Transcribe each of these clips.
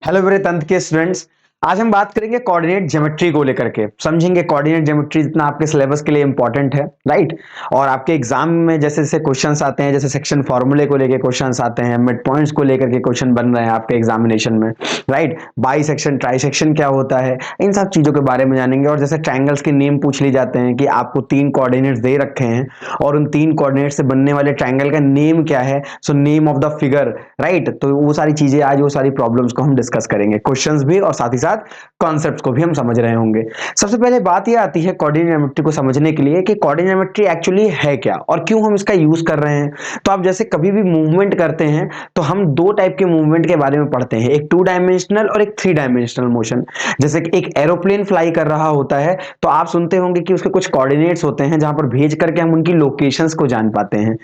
Hello मेरे तंत्र के स्टूडेंट्स। आज हम बात करेंगे कोऑर्डिनेट ज्योमेट्री को लेकर के। समझेंगे कोऑर्डिनेट ज्योमेट्री जितना आपके सिलेबस के लिए इंपॉर्टेंट है, राइट। और आपके एग्जाम में जैसे जैसे क्वेश्चंस आते हैं, जैसे सेक्शन फॉर्मूले को लेकर क्वेश्चंस आते हैं, मिड पॉइंट्स को लेकर के क्वेश्चन बन रहे हैं आपके एग्जामिनेशन में, right. By section, try section क्या होता है, इन सब चीजों के बारे में जानेंगे। और जैसे ट्रायंगल्स के नेम पूछ ली जाते हैं कि आपको तीन कोऑर्डिनेट्स दे रखे हैं और उन तीन कोऑर्डिनेट से बनने वाले ट्रायंगल का नेम क्या है, so name of the figure, right. तो वो सारी चीजें आज वो सारी प्रॉब्लम्स को हम डिस्कस करेंगे, क्वेश्चंस भी और साथ ही साथ कॉन्सेप्ट्स को भी हम समझ रहे होंगे। सबसे पहले बात यह आती है कोऑर्डिनेट ज्योमेट्री को समझने के लिए कि कोऑर्डिनेट ज्योमेट्री एक्चुअली है क्या और क्यों हम इसका यूज कर रहे हैं। तो आप जैसे कभी भी मूवमेंट करते हैं तो हम दो टाइप के मूवमेंट के बारे में पढ़ते हैं, एक 2 डायमेंशनल और एक 3 डायमेंशनल मोशन। जैसे कि एक एरोप्लेन फ्लाई कर रहा होता है तो आप सुनते होंगे कि उसके कुछ कोऑर्डिनेट्स होते हैं जहां पर भेज करके हम उनकी लोकेशंस को जान पाते हैं।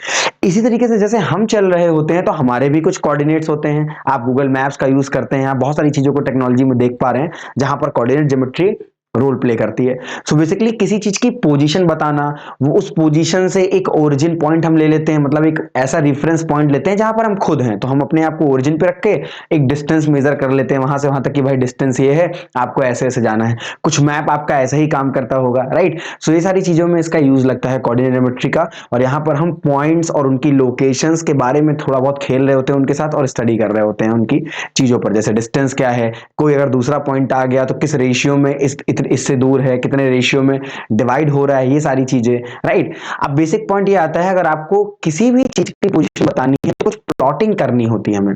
इसी तरीके से जैसे हम चल रहे होते हैं तो हमारे भी कुछ कोऑर्डिनेट्स होते हैं। आप गूगल मैप्स का यूज करते हैं, आप बहुत सारी चीजों को टेक्नोलॉजी में देख पा रहे हैं जहां पर कोऑर्डिनेट ज्योमेट्री रोल प्ले करती है। सो बेसिकली किसी चीज की पोजीशन बताना, वो उस पोजीशन से एक ओरिजिन पॉइंट हम ले लेते हैं, मतलब एक ऐसा रेफरेंस पॉइंट लेते हैं जहां पर हम खुद हैं, तो हम अपने आप को ओरिजिन पे रख के एक डिस्टेंस मेजर कर लेते हैं वहां से वहां तक कि भाई डिस्टेंस ये है, आपको ऐसे ऐसे जाना है। कुछ मैप आपका ऐसा ही काम करता होगा, राइट। सो ये सारी चीजों में इसका यूज लगता है कोऑर्डिनेट ज्योमेट्री का। और यहाँ पर हम पॉइंट्स और उनकी लोकेशंस के बारे में थोड़ा बहुत खेल रहे होते हैं उनके साथ और स्टडी कर रहे होते हैं उनकी चीजों पर। जैसे डिस्टेंस क्या है, कोई अगर दूसरा पॉइंट आ गया तो किस रेशियो में इससे दूर है, कितने रेशियो में डिवाइड हो रहा है, ये सारी चीजें, राइट। अब बेसिक पॉइंट ये आता है, अगर आपको किसी भी चीज की पोजीशन बतानी है तो कुछ प्लॉटिंग करनी होती है हमें।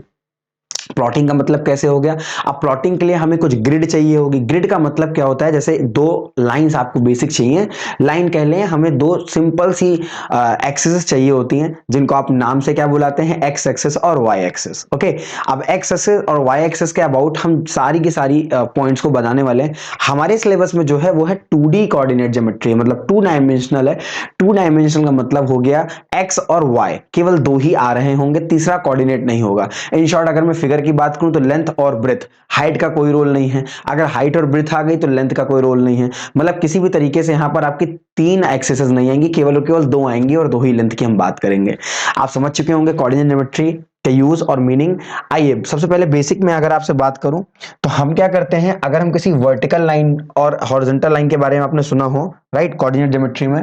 प्लॉटिंग का मतलब कैसे हो गया, अब प्लॉटिंग के लिए हमें कुछ ग्रिड चाहिए होगी। ग्रिड का मतलब क्या होता है, जैसे दो लाइंस आपको बेसिक चाहिए, लाइन कह लें, हमें दो सिंपल सी एक्सिस चाहिए होती हैं जिनको आप नाम से क्या बुलाते हैं, एक्स एक्सिस और वाई एक्सिस। ओके, अब एक्स एक्सिस और वाई एक्सिस के अबाउट हम सारी की सारी पॉइंट्स को बनाने वाले हैं। हमारे सिलेबस में जो है वो है 2D कोऑर्डिनेट ज्योमेट्री, मतलब 2 डायमेंशनल है। 2 डायमेंशनल का मतलब हो गया एक्स और वाई केवल दो ही आ रहे होंगे, तीसरा कोऑर्डिनेट नहीं होगा। इन शॉर्ट अगर मैं फिगर की बात करूं तो लेंथ और ब्रेथ, हाइट का कोई रोल नहीं है। अगर हाइट और ब्रेथ आ गई तो लेंथ का कोई रोल नहीं है। मतलब किसी भी तरीके से यहां पर आपकी तीन एक्सिस नहीं आएंगी, केवल और केवल दो आएंगी और दो ही लेंथ की हम बात करेंगे। आप समझ चुके होंगे कोऑर्डिनेट ज्योमेट्री के यूज और मीनिंग। आइए सबसे पहले बेसिक में अगर आपसे बात करूं तो हम क्या करते हैं, अगर हम किसी वर्टिकल लाइन और हॉरिजॉन्टल लाइन के बारे में आपने सुना हो, राइट, कोऑर्डिनेट ज्योमेट्री में,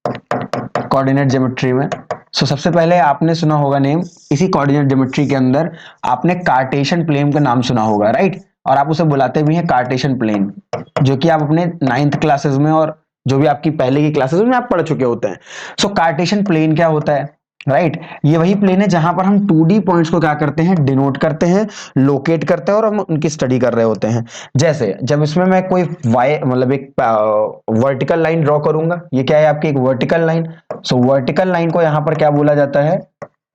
कोऑर्डिनेट ज्योमेट्री में, सो सबसे पहले आपने सुना होगा नेम, इसी कोऑर्डिनेट ज्योमेट्री के अंदर आपने कार्टेशियन प्लेन का नाम सुना होगा, राइट। और आप उसे बुलाते भी हैं कार्टेशियन प्लेन, जो कि आप अपने 9th क्लासेस में और जो भी आपकी पहले की क्लासेस में आप पढ़ चुके होते हैं। सो कार्टेशियन प्लेन क्या होता है, राइट। ये वही प्लेन है जहां पर हम 2D पॉइंट्स को क्या करते हैं, डिनोट करते हैं, लोकेट करते हैं और हम उनकी स्टडी कर रहे होते हैं। जैसे जब इसमें मैं कोई वाई मतलब एक वर्टिकल लाइन ड्रॉ करूंगा, ये क्या है आपकी एक vertical line. So vertical line को यहां पर क्या बोला जाता है,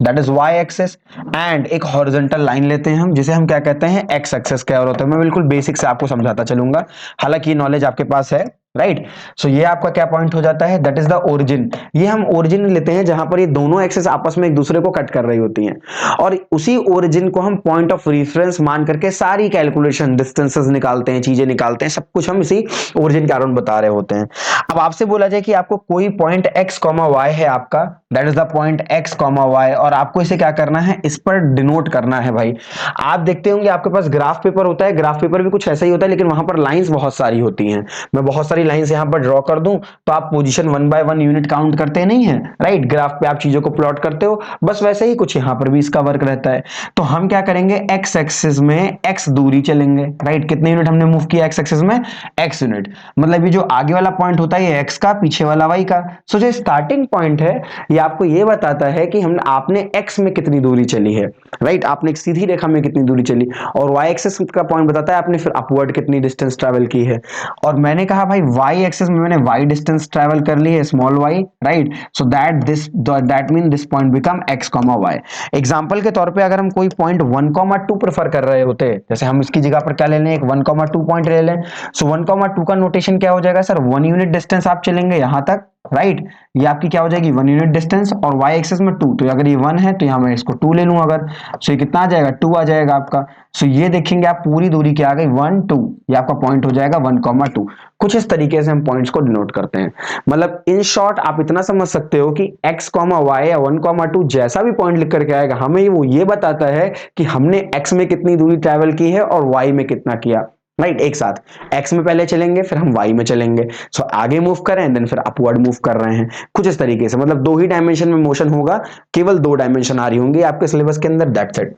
that is Y axis. And एक हॉरिजॉन्टल लाइन लेते हैं हम, जिसे हम क्या कहते हैं, एक्स एक्सेस क्या होता है। मैं बिल्कुल बेसिक से आपको समझाता चलूंगा, हालांकि ये नॉलेज आपके पास है, राइट। सो ये आपका क्या पॉइंट हो जाता है, दैट इज द ओरिजिन। ये हम ओरिजिन लेते हैं जहां पर ये दोनों एक्सेस आपस में एक दूसरे को कट कर रही होती हैं, और उसी ओरिजिन को हम पॉइंट ऑफ रेफरेंस मान करके सारी कैलकुलेशन, डिस्टेंसेस निकालते हैं, चीजें निकालते हैं, सब कुछ हम इसी ओरिजिन के कारण बता रहे होते हैं। अब आपसे बोला जाए कि आपको कोई पॉइंट एक्स कॉमा वाई है आपका, that is the point x comma Y, और आपको इसे क्या करना है, इस पर डिनोट करना है भाई। आप देखते होंगे आपके पास ग्राफ पेपर होता है, ग्राफ पेपर भी कुछ ऐसा ही होता है, लेकिन वहां पर लाइंस बहुत सारी होती हैं। मैं बहुत सारी लाइंस यहां पर ड्रॉ कर दूं तो आप पोजीशन 1 बाय 1 यूनिट काउंट करते नहीं है, राइट। ग्राफ पे आप चीजों को प्लॉट करते हो, बस वैसे ही कुछ यहां पर भी इसका वर्क रहता है। तो हम क्या करेंगे, एक्स एक्सिस में एक्स दूरी चलेंगे, राइट। कितने यूनिट हमने मूव किया एक्स एक्सिस में, एक्स यूनिट। मतलब ये जो आगे वाला पॉइंट होता है ये एक्स का, पीछे वाला वाई का। सो जो स्टार्टिंग पॉइंट है ये आपको ये बताता है कि हम आपने एक्स में कितनी दूरी चली है, राइट। आपने एक सीधी रेखा में कितनी दूरी चली, और वाई एक्सिस का पॉइंट बताता है आपने फिर अपवर्ड कितनी डिस्टेंस ट्रेवल की है। और मैंने कहा भाई वाई एक्सिस में मैंने वाई डिस्टेंस ट्रेवल कर ली है, small Y, right. So that mean this point become X comma Y. Example के तौर पे अगर हम कोई पॉइंट 1,2 प्रेफर कर रहे होते, जैसे हम इसकी जगह पर क्या ले लें, एक 1,2 पॉइंट ले लें। सो 1,2 का नोटेशन क्या हो जाएगा सर, 1 यूनिट डिस्टेंस आप चलेंगे यहां तक, राइट। ये आपकी क्या हो जाएगी 1 यूनिट डिस्टेंस, और वाई एक्सेस में 2, तो अगर ये 1 है तो यहाँ मैं इसको 2 ले लूँ अगर, सो ये कितना आ जाएगा 2 आ जाएगा आपका। सो ये देखेंगे आप पूरी दूरी क्या आ गई 1 2, ये आपका पॉइंट हो जाएगा 1,2। कुछ इस तरीके से हम पॉइंट्स को डिनोट करते हैं। मतलब इन शॉर्ट आप इतना समझ सकते हो कि x y या 1,2 जैसा भी पॉइंट लिख करके आएगा, हमें वो ये बताता है कि हमने x में कितनी दूरी ट्रैवल की है और y में कितना किया। राइट, एक साथ x में पहले चलेंगे फिर हम y में चलेंगे, सो आगे मूव कर रहे हैं देन फिर अपवर्ड मूव कर रहे हैं। कुछ इस तरीके से, मतलब 2 ही डायमेंशन में मोशन होगा, केवल 2 डायमेंशन आ रही होंगी आपके सिलेबस के अंदर, दैट्स इट।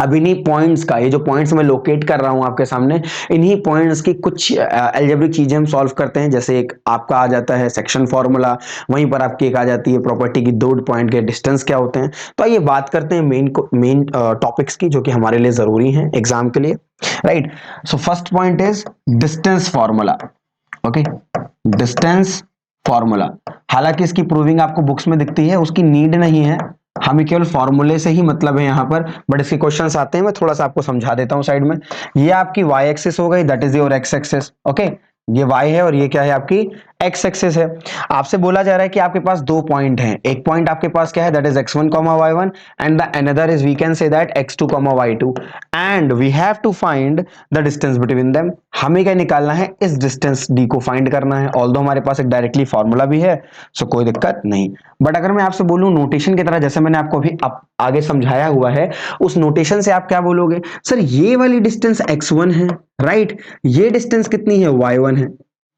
अब इन्हीं पॉइंट्स का, ये जो पॉइंट्स मैं लोकेट कर रहा हूं आपके सामने, इन्हीं पॉइंट्स की कुछ अलजेब्रिक चीजें हम सॉल्व करते हैं। जैसे एक आपका आ जाता है सेक्शन फॉर्मूला, वहीं पर आपकी एक आ जाती है प्रॉपर्टी की 2 पॉइंट के डिस्टेंस क्या होते हैं। तो आइए बात करते हैं मेन टॉपिक्स की, जो कि हमारे लिए जरूरी हैं एग्जाम के लिए। Right, so first point is distance formula. Okay, distance formula, हालांकि इसकी प्रूविंग आपको बुक्स में दिखती है, उसकी नीड नहीं है, हमें केवल फॉर्मूले से ही मतलब है यहाँ पर। बट इसके क्वेश्चंस आते हैं, मैं थोड़ा सा आपको समझा देता हूँ साइड में। ये आपकी y एक्सिस हो गई, that is your x axis. Okay, ये y है और ये क्या है आपकी x एक्सिस है। आपसे बोला जा रहा है कि आपके पास 2 पॉइंट हैं, एक पॉइंट आपके पास क्या है, that is x1 y1, and the another is we can say that x2 y2, and we have to find the distance between them. हमें क्या निकालना है, इस डिस्टेंस d को फाइंड करना है। ऑल्दो हमारे पास एक डायरेक्टली फॉर्मूला भी है, सो कोई दिक्कत नहीं। बट अगर मैं आपसे बोलूं नोटेशन की तरह, जैसे मैंने आपको अभी आगे समझाया हुआ है, उस नोटेशन से आप क्या बोलोगे, सर ये वाली डिस्टेंस x1 है, राइट, ये डिस्टेंस कितनी है y1 है।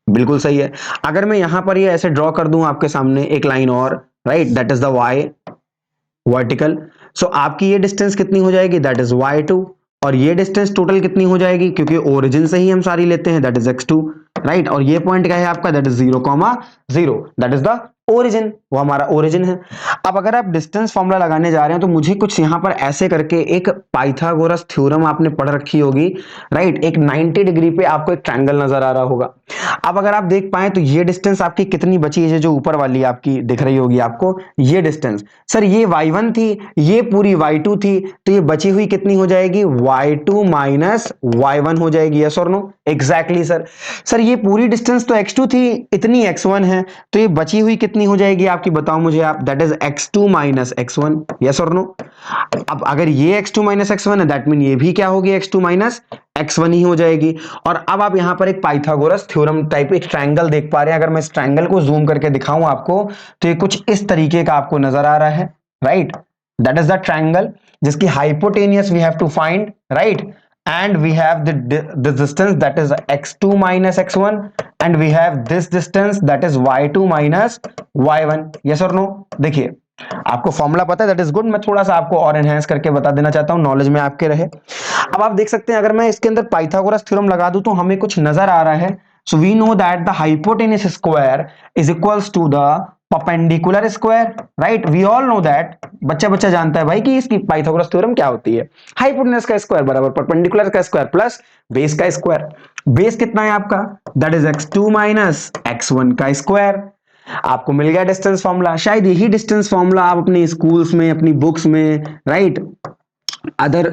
बिल्कुल सही है। अगर मैं यहां पर ये ऐसे ड्रॉ कर दूं आपके सामने एक लाइन और, right, that is the y vertical, so आपकी ये डिस्टेंस कितनी हो जाएगी, दैट इज y2, और ये डिस्टेंस टोटल कितनी हो जाएगी, क्योंकि ओरिजिन से ही हम सारी लेते हैं, दैट इज x2, राइट, और ये पॉइंट क्या है आपका, that is 0,0, that is the origin, वो हमारा ओरिजिन है। अब अगर आप डिस्टेंस फॉर्मूला लगाने जा रहे हैं तो मुझे कुछ यहां पर ऐसे करके, एक पाइथागोरस थ्योरम आपने पढ़ रखी होगी, राइट, एक 90 डिग्री पे आपको एक ट्रायंगल नजर आ रहा होगा। अब अगर आप देख पाए तो ये डिस्टेंस आपकी कितनी बची है, जो ऊपर वाली आपकी दिख रही होगी आपको, ये डिस्टेंस, सर ये y1 थी, ये पूरी y2 थी, तो ये बची हुई कितनी हो जाएगी, y2 माइनस y1 हो जाएगी, यस और नो, एग्जैक्टली सर। सर ये पूरी डिस्टेंस तो x2 थी, इतनी x1 है, तो ये बची हुई कितनी हो जाएगी आपकी, बताओ मुझे आप, that is x2 minus x1, yes और नो। अब अगर ये x2 माइनस x1 है, दैट मीन ये भी क्या होगी, x2 माइनस x1 ही हो जाएगी। और अब आप यहां पर एक पाइथागोरस थ्योरम टाइप एक ट्रायंगल देख पा रहे हैं। अगर मैं इस ट्रायंगल को जूम करके दिखाऊं आपको, तो ये कुछ इस तरीके का आपको नजर आ रहा है, right, that is the triangle जिसकी hypotenuse we have to find, right, and we have the distance that is x2 minus x1, and we have this distance that is y2 minus y1, yes or no। देखिए आपको formula पता है, that is good, मैं थोड़ा सा आपको और enhance करके बता देना चाहता हूं, नॉलेज में आपके रहे। अब आप देख सकते हैं, अगर मैं इसके अंदर पाइथागोरस थ्योरम लगा दूं तो हमें कुछ नजर आ रहा है। So we know that the hypotenuse square is equals to the perpendicular square, right, we all know that, बच्चा बच्चा जानता है भाई कि इसकी पाइथागोरस थ्योरम क्या होती है, हाइपोटेनस का स्क्वायर बराबर परपेंडिकुलर का स्क्वायर प्लस बेस का स्क्वायर। बेस कितना है आपका, that is x2 minus x1 का स्क्वायर। आपको मिल गया डिस्टेंस फॉर्मूला। शायद यही डिस्टेंस फॉर्मूला आप अपने स्कूल्स में, अपनी बुक्स में, राइट, अदर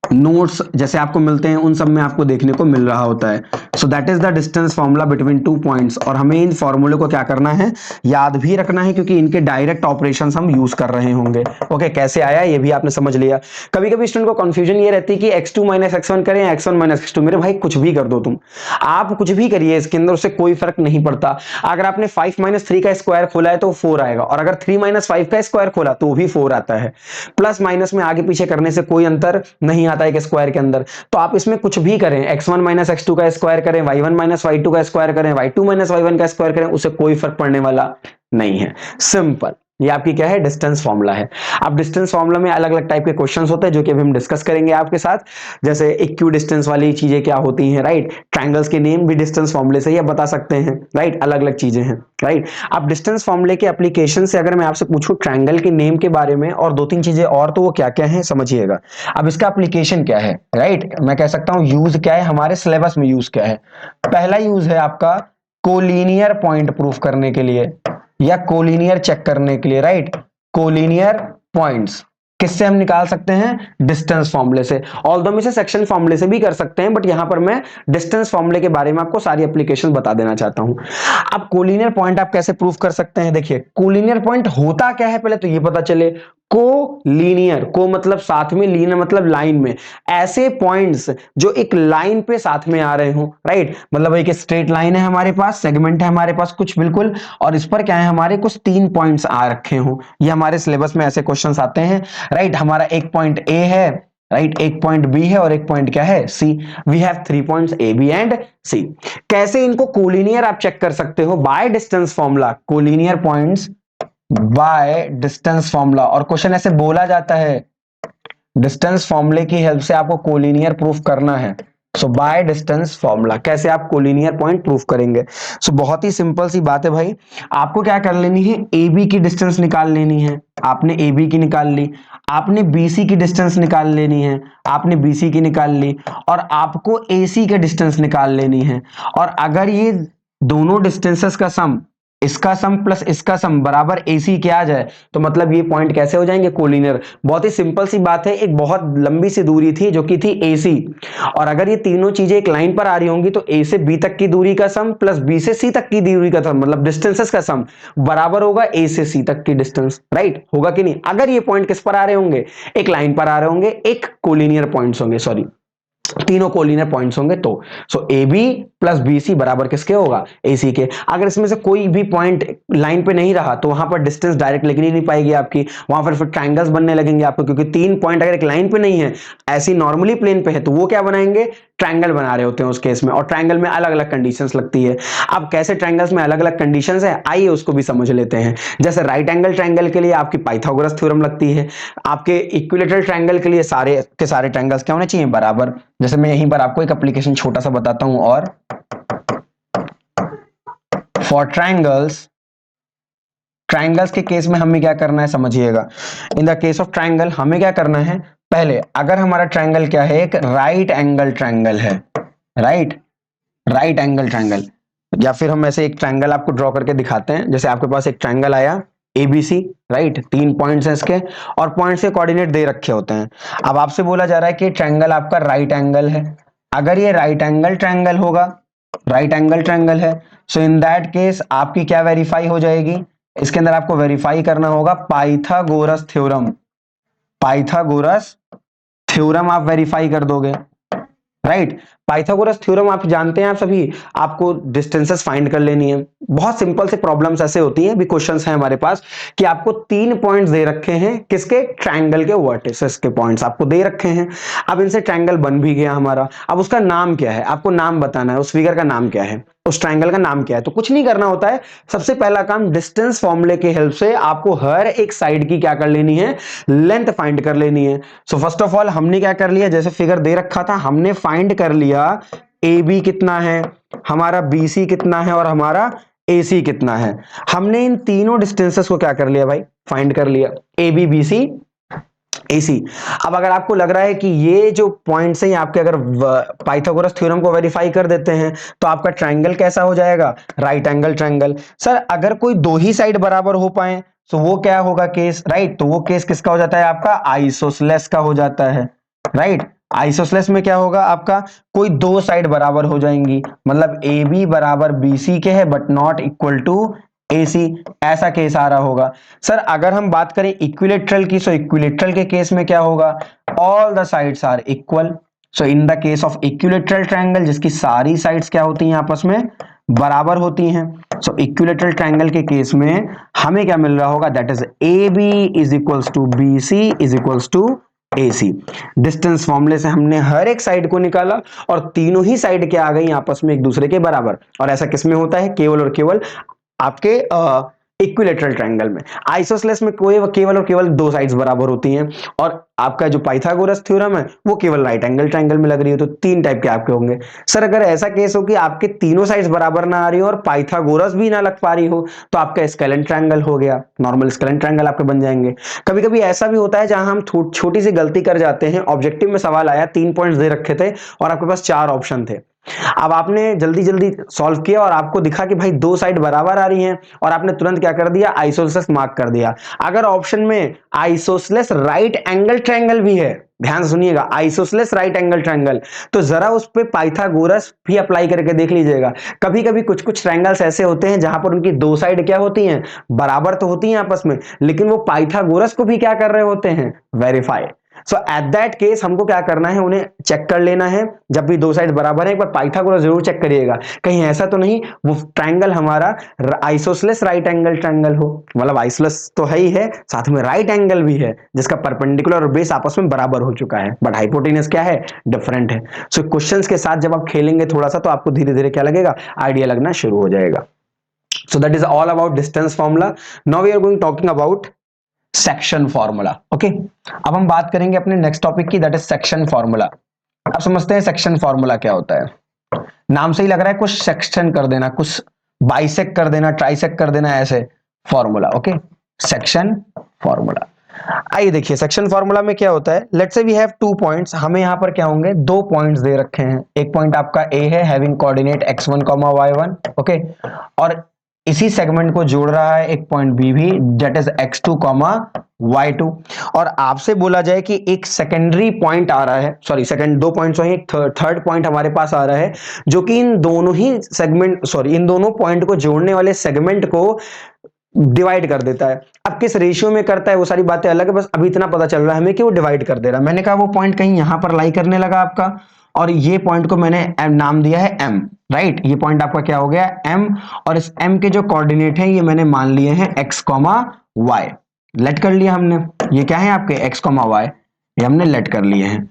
नोट्स जैसे आपको मिलते हैं उन सब में आपको देखने को मिल रहा होता है। सो that is the distance formula between 2 points, और हमें इन फॉर्मूले को क्या करना है, याद भी रखना है, क्योंकि इनके डायरेक्ट ऑपरेशंस हम यूज कर रहे होंगे। ओके, कैसे आया ये भी आपने समझ लिया। कभी कभी स्टूडेंट को कंफ्यूजन ये रहती है कि x2 माइनस x1 करें, x1 माइनस x2। मेरे भाई कुछ भी कर दो तुम, आप कुछ भी करिए, इसके अंदर उससे कोई फर्क नहीं पड़ता। अगर आपने 5 माइनस 3 का स्क्वायर खोला है तो 4 आएगा, और अगर 3 माइनस 5 का स्क्वायर खोला तो भी 4 आता है। प्लस माइनस में आगे पीछे करने से कोई अंतर नहीं आता है एक स्क्वायर के अंदर। तो आप इसमें कुछ भी करें, x1 माइनस x2 का स्क्वायर करें, y1 माइनस y2 का स्क्वायर करें, y2 माइनस y1 का स्क्वायर करें, उससे कोई फर्क पड़ने वाला नहीं है। सिंपल, ये आपकी क्या है, डिस्टेंस फॉर्मूला है। अब डिस्टेंस फॉर्मूला में अलग अलग टाइप के क्वेश्चंस होते हैं, जो कि अभी हम डिस्कस करेंगे आपके साथ। जैसे इक्यू डिस्टेंस वाली चीजें क्या होती हैं, राइट, ट्रायंगल्स के नेम भी डिस्टेंस फॉर्मूले से ही आप बता सकते हैं, राइट, अलग अलग चीजें हैं, राइट। अब डिस्टेंस फॉर्मूले के एप्लीकेशन से अगर मैं आपसे पूछूं ट्रायंगल के नेम के बारे में और 2-3 चीजें और, तो वो क्या क्या है समझिएगा। अब इसका एप्लीकेशन क्या है, राइट, मैं कह सकता हूं यूज क्या है, हमारे सिलेबस में यूज क्या है। पहला यूज है आपका कोलिनियर पॉइंट प्रूफ करने के लिए, या कोलिनियर चेक करने के लिए, राइट, कोलिनियर पॉइंट्स। किससे हम निकाल सकते हैं? डिस्टेंस फॉर्मूले से। ऑल्दो हम इसे सेक्शन फॉर्मूले से भी कर सकते हैं, बट यहां पर मैं डिस्टेंस फॉर्मूले के बारे में आपको सारी एप्लीकेशन बता देना चाहता हूं। अब कोलिनियर पॉइंट आप कैसे प्रूव कर सकते हैं? देखिए कोलिनियर पॉइंट होता क्या है, पहले तो ये पता चले। कोलिनियर, को मतलब साथ में, लीनियर मतलब लाइन में, ऐसे पॉइंट्स जो एक लाइन पे साथ में आ रहे हो, राइट। मतलब एक स्ट्रेट लाइन है हमारे पास, सेगमेंट है हमारे पास कुछ बिल्कुल, और इस पर क्या है, हमारे कुछ 3 पॉइंट्स आ रखे हो। ये हमारे सिलेबस में ऐसे क्वेश्चंस आते हैं, राइट। हमारा एक पॉइंट ए है, राइट, एक पॉइंट बी है और एक पॉइंट क्या है, c. We have 3 points a b and c. कैसे इनको कोलिनियर आप चेक कर सकते हो? By distance formula, collinear points by distance formula. और क्वेश्चन ऐसे बोला जाता है, डिस्टेंस फॉर्मूले की हेल्प से आपको कोलिनियर प्रूफ करना है। सो बाय डिस्टेंस फॉर्मूला कैसे आप कोलिनियर पॉइंट प्रूफ करेंगे? सो बहुत ही सिंपल सी बात है भाई, आपको क्या कर लेनी है, ए बी की डिस्टेंस निकाल लेनी है। आपने ए बी की निकाल ली, आपने बीसी की डिस्टेंस निकाल लेनी है, आपने बीसी की निकाल ली, और आपको एसी के डिस्टेंस निकाल लेनी है। और अगर ये दोनों डिस्टेंसेस का सम, इसका सम प्लस इसका सम बराबर एसी के आ जाए, तो मतलब ये पॉइंट कैसे हो जाएंगे, कोलिनियर। बहुत ही सिंपल सी बात है, एक बहुत लंबी सी दूरी थी जो कि थी एसी, और अगर ये तीनों चीजें एक लाइन पर आ रही होंगी तो ए से बी तक की दूरी का सम प्लस बी से सी तक की दूरी का सम, मतलब डिस्टेंसेस का सम बराबर होगा ए से सी तक की डिस्टेंस, राइट। होगा कि नहीं? अगर ये पॉइंट किस पर आ रहे होंगे, एक लाइन पर आ रहे होंगे, एक कोलिनियर पॉइंट्स होंगे, सॉरी तीनों कोलिनियर पॉइंट्स होंगे, तो so a B plus B c बराबर किसके होगा, ए सी के। अगर इसमें से कोई भी पॉइंट लाइन पे नहीं रहा तो वहां पर डिस्टेंस डायरेक्ट लिखनी नहीं पाएगी आपकी, वहां पर फिर ट्रायंगल्स बनने लगेंगे आपको, क्योंकि 3 पॉइंट अगर एक लाइन पे नहीं है, ऐसी नॉर्मली प्लेन पे है, तो वो क्या बनाएंगे, ट्रायंगल बना रहे होते हैं उस केस में। और ट्रायंगल में अलग अलग कंडीशंस लगती है। अब कैसे ट्रायंगल्स में अलग अलग कंडीशंस है, आइए उसको भी समझ लेते हैं। जैसे राइट एंगल ट्रायंगल के लिए आपकी पाइथागोरस थ्योरम लगती है, आपके इक्विलेटरल ट्रायंगल के लिए सारे के सारे ट्रायंगल्स क्या होने चाहिए, बराबर। जैसे मैं यहीं पर आपको एक एप्लीकेशन छोटा सा बताता हूं, और फॉर ट्रायंगल्स, ट्रायंगल्स के केस में हमें क्या करना है समझिएगा। इन द केस ऑफ ट्रायंगल हमें क्या करना है, पहले अगर हमारा ट्रायंगल क्या है, एक राइट एंगल ट्रायंगल है, राइट, राइट एंगल ट्रायंगल, या फिर हम ऐसे एक ट्रायंगल आपको ड्रॉ करके दिखाते हैं। जैसे आपके पास एक ट्रायंगल आया एबीसी, राइट, 3 पॉइंट्स हैं इसके, और पॉइंट्स के कोऑर्डिनेट दे रखे होते हैं। अब आपसे बोला जा रहा है कि ट्रायंगल आपका राइट एंगल है। अगर ये राइट एंगल ट्रायंगल होगा, राइट एंगल ट्रायंगल है, सो इन दैट केस आपकी क्या वेरीफाई हो जाएगी, इसके अंदर आपको वेरीफाई करना होगा पाइथागोरस थ्योरम। पाइथागोरस थ्योरम आप वेरीफाई कर दोगे, राइट। पाइथागोरस थ्योरम आप जानते हैं, आप सभी, आपको डिस्टेंसेस फाइंड कर लेनी है। बहुत सिंपल से प्रॉब्लम्स ऐसे होती हैं, भी क्वेश्चंस हैं हमारे पास, कि आपको 3 पॉइंट्स दे रखे हैं, किसके, ट्रायंगल के वर्टिसेस के पॉइंट्स आपको दे रखे हैं। अब इनसे ट्रायंगल बन भी गया हमारा, अब उसका नाम क्या है, आपको नाम बताना है, उस फिगर का नाम क्या है, उस ट्रायंगल का नाम क्या है। तो कुछ नहीं करना होता है, सबसे पहला काम डिस्टेंस फॉर्मूले के हेल्प से आपको हर एक साइड की क्या कर लेनी है, लेंथ फाइंड कर लेनी है। सो फर्स्ट ऑफ ऑल हमने क्या कर लिया, जैसे फिगर दे रखा था, हमने फाइंड कर लिया ए बी कितना है, हमारा बी सी कितना है, और हमारा ए सी कितना है। हमने इन तीनों डिस्टेंसेस को क्या कर लिया भाई, फाइंड कर लिया, A B B C AC. अब अगर आपको लग रहा है कि ये जो पॉइंट्स हैं आपके, अगर पाइथागोरस थ्योरम को वेरीफाई कर देते हैं तो आपका ट्रायंगल कैसा हो जाएगा, राइट एंगल ट्रायंगल। सर अगर कोई दो ही साइड बराबर हो पाए तो वो क्या होगा केस, राइट, तो वो केस किसका हो जाता है, आपका आइसोसेलेस का हो जाता है, राइट। आइसोसेलेस में क्या होगा आपका, कोई दो साइड बराबर हो जाएंगी, मतलब ए बी बराबर बी सी के है बट नॉट इक्वल टू ए सी, ऐसा केस आ रहा होगा। सर अगर हम बात करें इक्विलेटरल की, सो इक्विलेटरल के केस में क्या होगा, all the sides are equal. So in the case of equilateral triangle, जिसकी सारी साइड्स क्या होती हैं, आपस में बराबर होती हैं, सो इक्विलेटरल ट्रायंगल के केस में हमें क्या मिल रहा होगा, that is A B is equals to B C is equals to A C. Distance फॉर्मूले से हमने हर एक साइड को निकाला, और तीनों ही साइड क्या आ गई आपस में एक दूसरे के बराबर। और ऐसा किसमें होता है, केवल और केवल आपके इक्विलेटरल ट्रायंगल में। आइसोसेलेस में कोई केवल और केवल दो साइड्स बराबर होती हैं, और आपका जो पाइथागोरस थ्योरम है वो केवल राइट एंगल ट्रायंगल में लग रही है। तो 3 टाइप के आपके होंगे। सर अगर ऐसा केस हो कि आपके तीनों साइड्स बराबर ना आ रही हो और पाइथागोरस भी ना लग पा रही हो, तो आपका स्केलेन ट्रायंगल हो गया, नॉर्मल स्केलेन ट्रायंगल आपके बन जाएंगे। कभी कभी ऐसा भी होता है जहां हम छोटी सी गलती कर जाते हैं, ऑब्जेक्टिव में सवाल आया, 3 पॉइंट्स दे रखे थे और आपके पास 4 ऑप्शन थे, अब आपने जल्दी जल्दी सॉल्व किया और आपको दिखा कि भाई दो साइड बराबर आ रही हैं और आपने तुरंत क्या कर दिया, आइसोसेलेस मार्क कर दिया। अगर ऑप्शन में आइसोसेलेस राइट एंगल ट्रायंगल भी है, ध्यान से सुनिएगा, आइसोसेलेस राइट एंगल ट्रायंगल, तो जरा उस पे पाइथागोरस भी अप्लाई करके देख लीजिएगा। कभी कभी कुछ कुछ ट्रायंगल्स ऐसे होते हैं जहां पर उनकी दो साइड क्या होती हैं, बराबर तो होती हैं आपस में, लेकिन वो पाइथागोरस को भी क्या कर रहे होते हैं, verify. So at that case हमको क्या करना है, उन्हें चेक कर लेना है। जब भी दो साइड बराबर है एक बार पाइथागोरस जरूर चेक करिएगा, कहीं ऐसा तो नहीं वो ट्रायंगल हमारा आइसोसेलेस राइट एंगल ट्रायंगल हो, मतलब आइसोसेलेस तो है ही है, साथ में राइट एंगल भी है जिसका परपेंडिकुलर और बेस आपस में बराबर हो चुका है, बट हाइपोटेनस क्या है, डिफरेंट है। सो क्वेश्चंस के साथ जब आप खेलेंगे थोड़ा सा तो आपको धीरे धीरे क्या लगेगा, आइडिया लगना शुरू हो जाएगा। So that is all about distance formula. Now we are going talking about section formula. Okay, अब हम बात करेंगे अपने नेक्स्ट टॉपिक की, दैट इज सेक्शन फॉर्मूला। आप समझते हैं सेक्शन फॉर्मूला क्या होता है, नाम से ही लग रहा है कुछ सेक्शन कर देना, कुछ बाइसेक कर देना, ट्राइसेक कर देना, ऐसे फॉर्मूला। Okay, section formula. आइए देखिए सेक्शन फॉर्मूला में क्या होता है। Let's say we have 2 points, हमें यहां पर क्या होंगे, 2 पॉइंट्स दे रखे हैं। एक पॉइंट आपका ए है having coordinate x1, y1, okay, और इसी सेगमेंट को जोड़ रहा है एक पॉइंट बी भी, दैट इज x2, y2। और आपसे बोला जाए कि एक सेकेंडरी पॉइंट आ रहा है, सॉरी सेकंड 2 पॉइंट्स हैं, एक थर्ड पॉइंट हमारे पास आ रहा है जो कि इन दोनों ही सेगमेंट, सॉरी इन दोनों पॉइंट को जोड़ने वाले सेगमेंट को डिवाइड कर देता है। अब किस रेशियो में करता है वो सारी बातें अलग है, बस अभी इतना पता चल रहा है हमें कि वो डिवाइड कर दे रहा है। मैंने कहा वो पॉइंट कहीं यहां पर लाई करने लगा आपका, और ये पॉइंट को मैंने नाम दिया है m, राइट। ये पॉइंट आपका क्या हो गया, m, और इस m के जो कोऑर्डिनेट है ये मैंने मान लिए हैं x, y, लेट कर लिया हमने। ये क्या है आपके x, y, ये हमने लेट कर लिए हैं।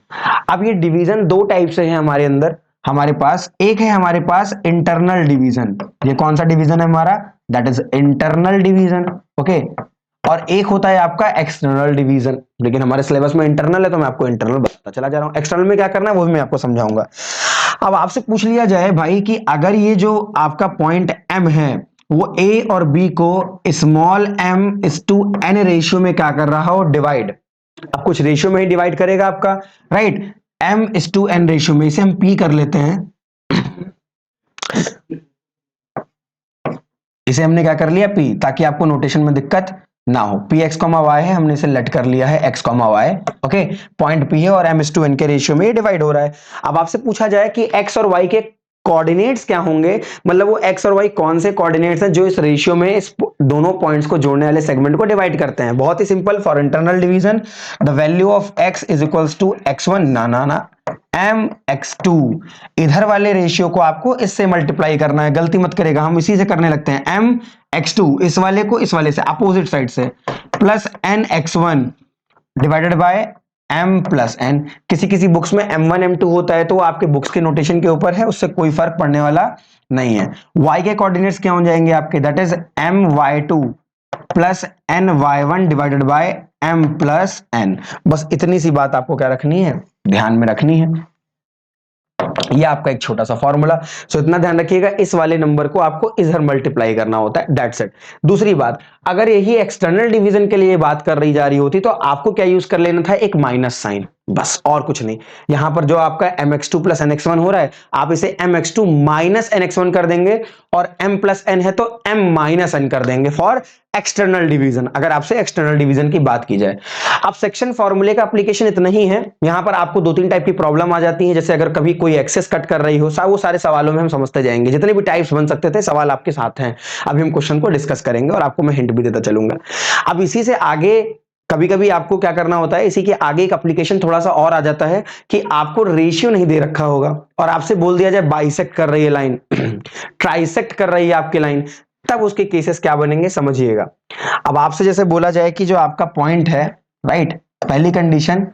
अब ये डिवीजन दो टाइप से है हमारे अंदर, हमारे पास एक है हमारे पास इंटरनल डिवीजन। ये कौन सा डिवीजन है हमारा, that is internal division, okay. और एक होता है आपका एक्सटर्नल डिवीजन, लेकिन हमारे सिलेबस में इंटरनल है तो मैं आपको इंटरनल बताता चला जा रहा हूं। एक्सटर्नल में क्या करना है वो भी मैं आपको समझाऊंगा। अब आपसे पूछ लिया जाए भाई कि अगर ये जो आपका पॉइंट m है वो a और b को स्मॉल m/n रेशियो में क्या कर रहा हो, डिवाइड। अब कुछ रेशियो में ही डिवाइड करेगा आपका, राइट, m/n रेशियो में, इसे हम p कर लेते हैं। इसे हमने क्या कर लिया p, ताकि आपको नोटेशन में दिक्कत ना हो। पी एक्स कॉमा वाई है, हमने इसे लेट कर लिया है X comma Y, okay. Point P है और m/n के रेशियो में ये डिवाइड हो रहा है। अब आपसे पूछा जाए कि x और y के कोऑर्डिनेट्स क्या होंगे, मतलब वो x और y कौन से कोऑर्डिनेट्स हैं जो इस रेशियो में इस दोनों पॉइंट्स को जोड़ने वाले सेगमेंट को डिवाइड करते हैं। बहुत ही simple, for internal division the value of x is equals to x1, ना mx2। इधर वाले रेशियो को आपको इससे मल्टीप्लाई करना है, गलती मत करेगा, हम इसी से करने लगते हैं। mx2 इस वाले को इस वाले से अपोजिट साइड से, plus nx1 divided by m plus n। किसी किसी बुक्स में m1 m2 होता है तो वो आपके बुक्स के नोटेशन के ऊपर है, उससे कोई फर्क पड़ने वाला नहीं है। y के कोऑर्डिनेट्स क्या हो जाएंगे आपके, that is my2 plus ny1 divided by m plus n। बस इतनी सी बात आपको क्या रखनी है, ध्यान में रखनी है। ये आपका एक छोटा सा फॉर्मूला, सो इतना ध्यान रखिएगा, इस वाले नंबर को आपको इधर मल्टीप्लाई करना होता है, दैट्स इट। दूसरी बात, अगर यही एक्सटर्नल डिवीजन के लिए बात कर रही जा रही होती तो आपको क्या यूज कर लेना था, एक माइनस साइन, बस और कुछ नहीं। यहां पर जो आपका mx2 प्लस nx1 हो रहा है, आप इसे mx2 माइनस nx1 कर देंगे, और m प्लस n है तो m माइनस n कर देंगे फॉर एक्सटर्नल डिवीजन, अगर आपसे एक्सटर्नल डिवीजन की बात की जाए। अब सेक्शन फॉर्मूले का एप्लीकेशन इतना ही है, यहां पर आपको 2-3 टाइप की प्रॉब्लम आ जाती है, जैसे अगर कभी कोई एक्सेस कट कर रही हो, वो सारे सवालों में हम समझते जाएंगे, जितने भी टाइप्स बन सकते थे सवाल आपके साथ हैं। अभी हम क्वेश्चन को डिस्कस करेंगे और आपको मैं हिंट भी देता चलूंगा। अब इसी से आगे कभी कभी आपको क्या करना होता है, इसी के आगे एक एप्लीकेशन थोड़ा सा और आ जाता है कि आपको रेशियो नहीं दे रखा होगा और आपसे बोल दिया जाए बाइसेक्ट कर रही है लाइन ट्राइसेक्ट कर रही है आपकी लाइन, तब उसके केसेस क्या बनेंगे समझिएगा। अब आपसे जैसे बोला जाए कि जो आपका पॉइंट है, राइट, पहली कंडीशन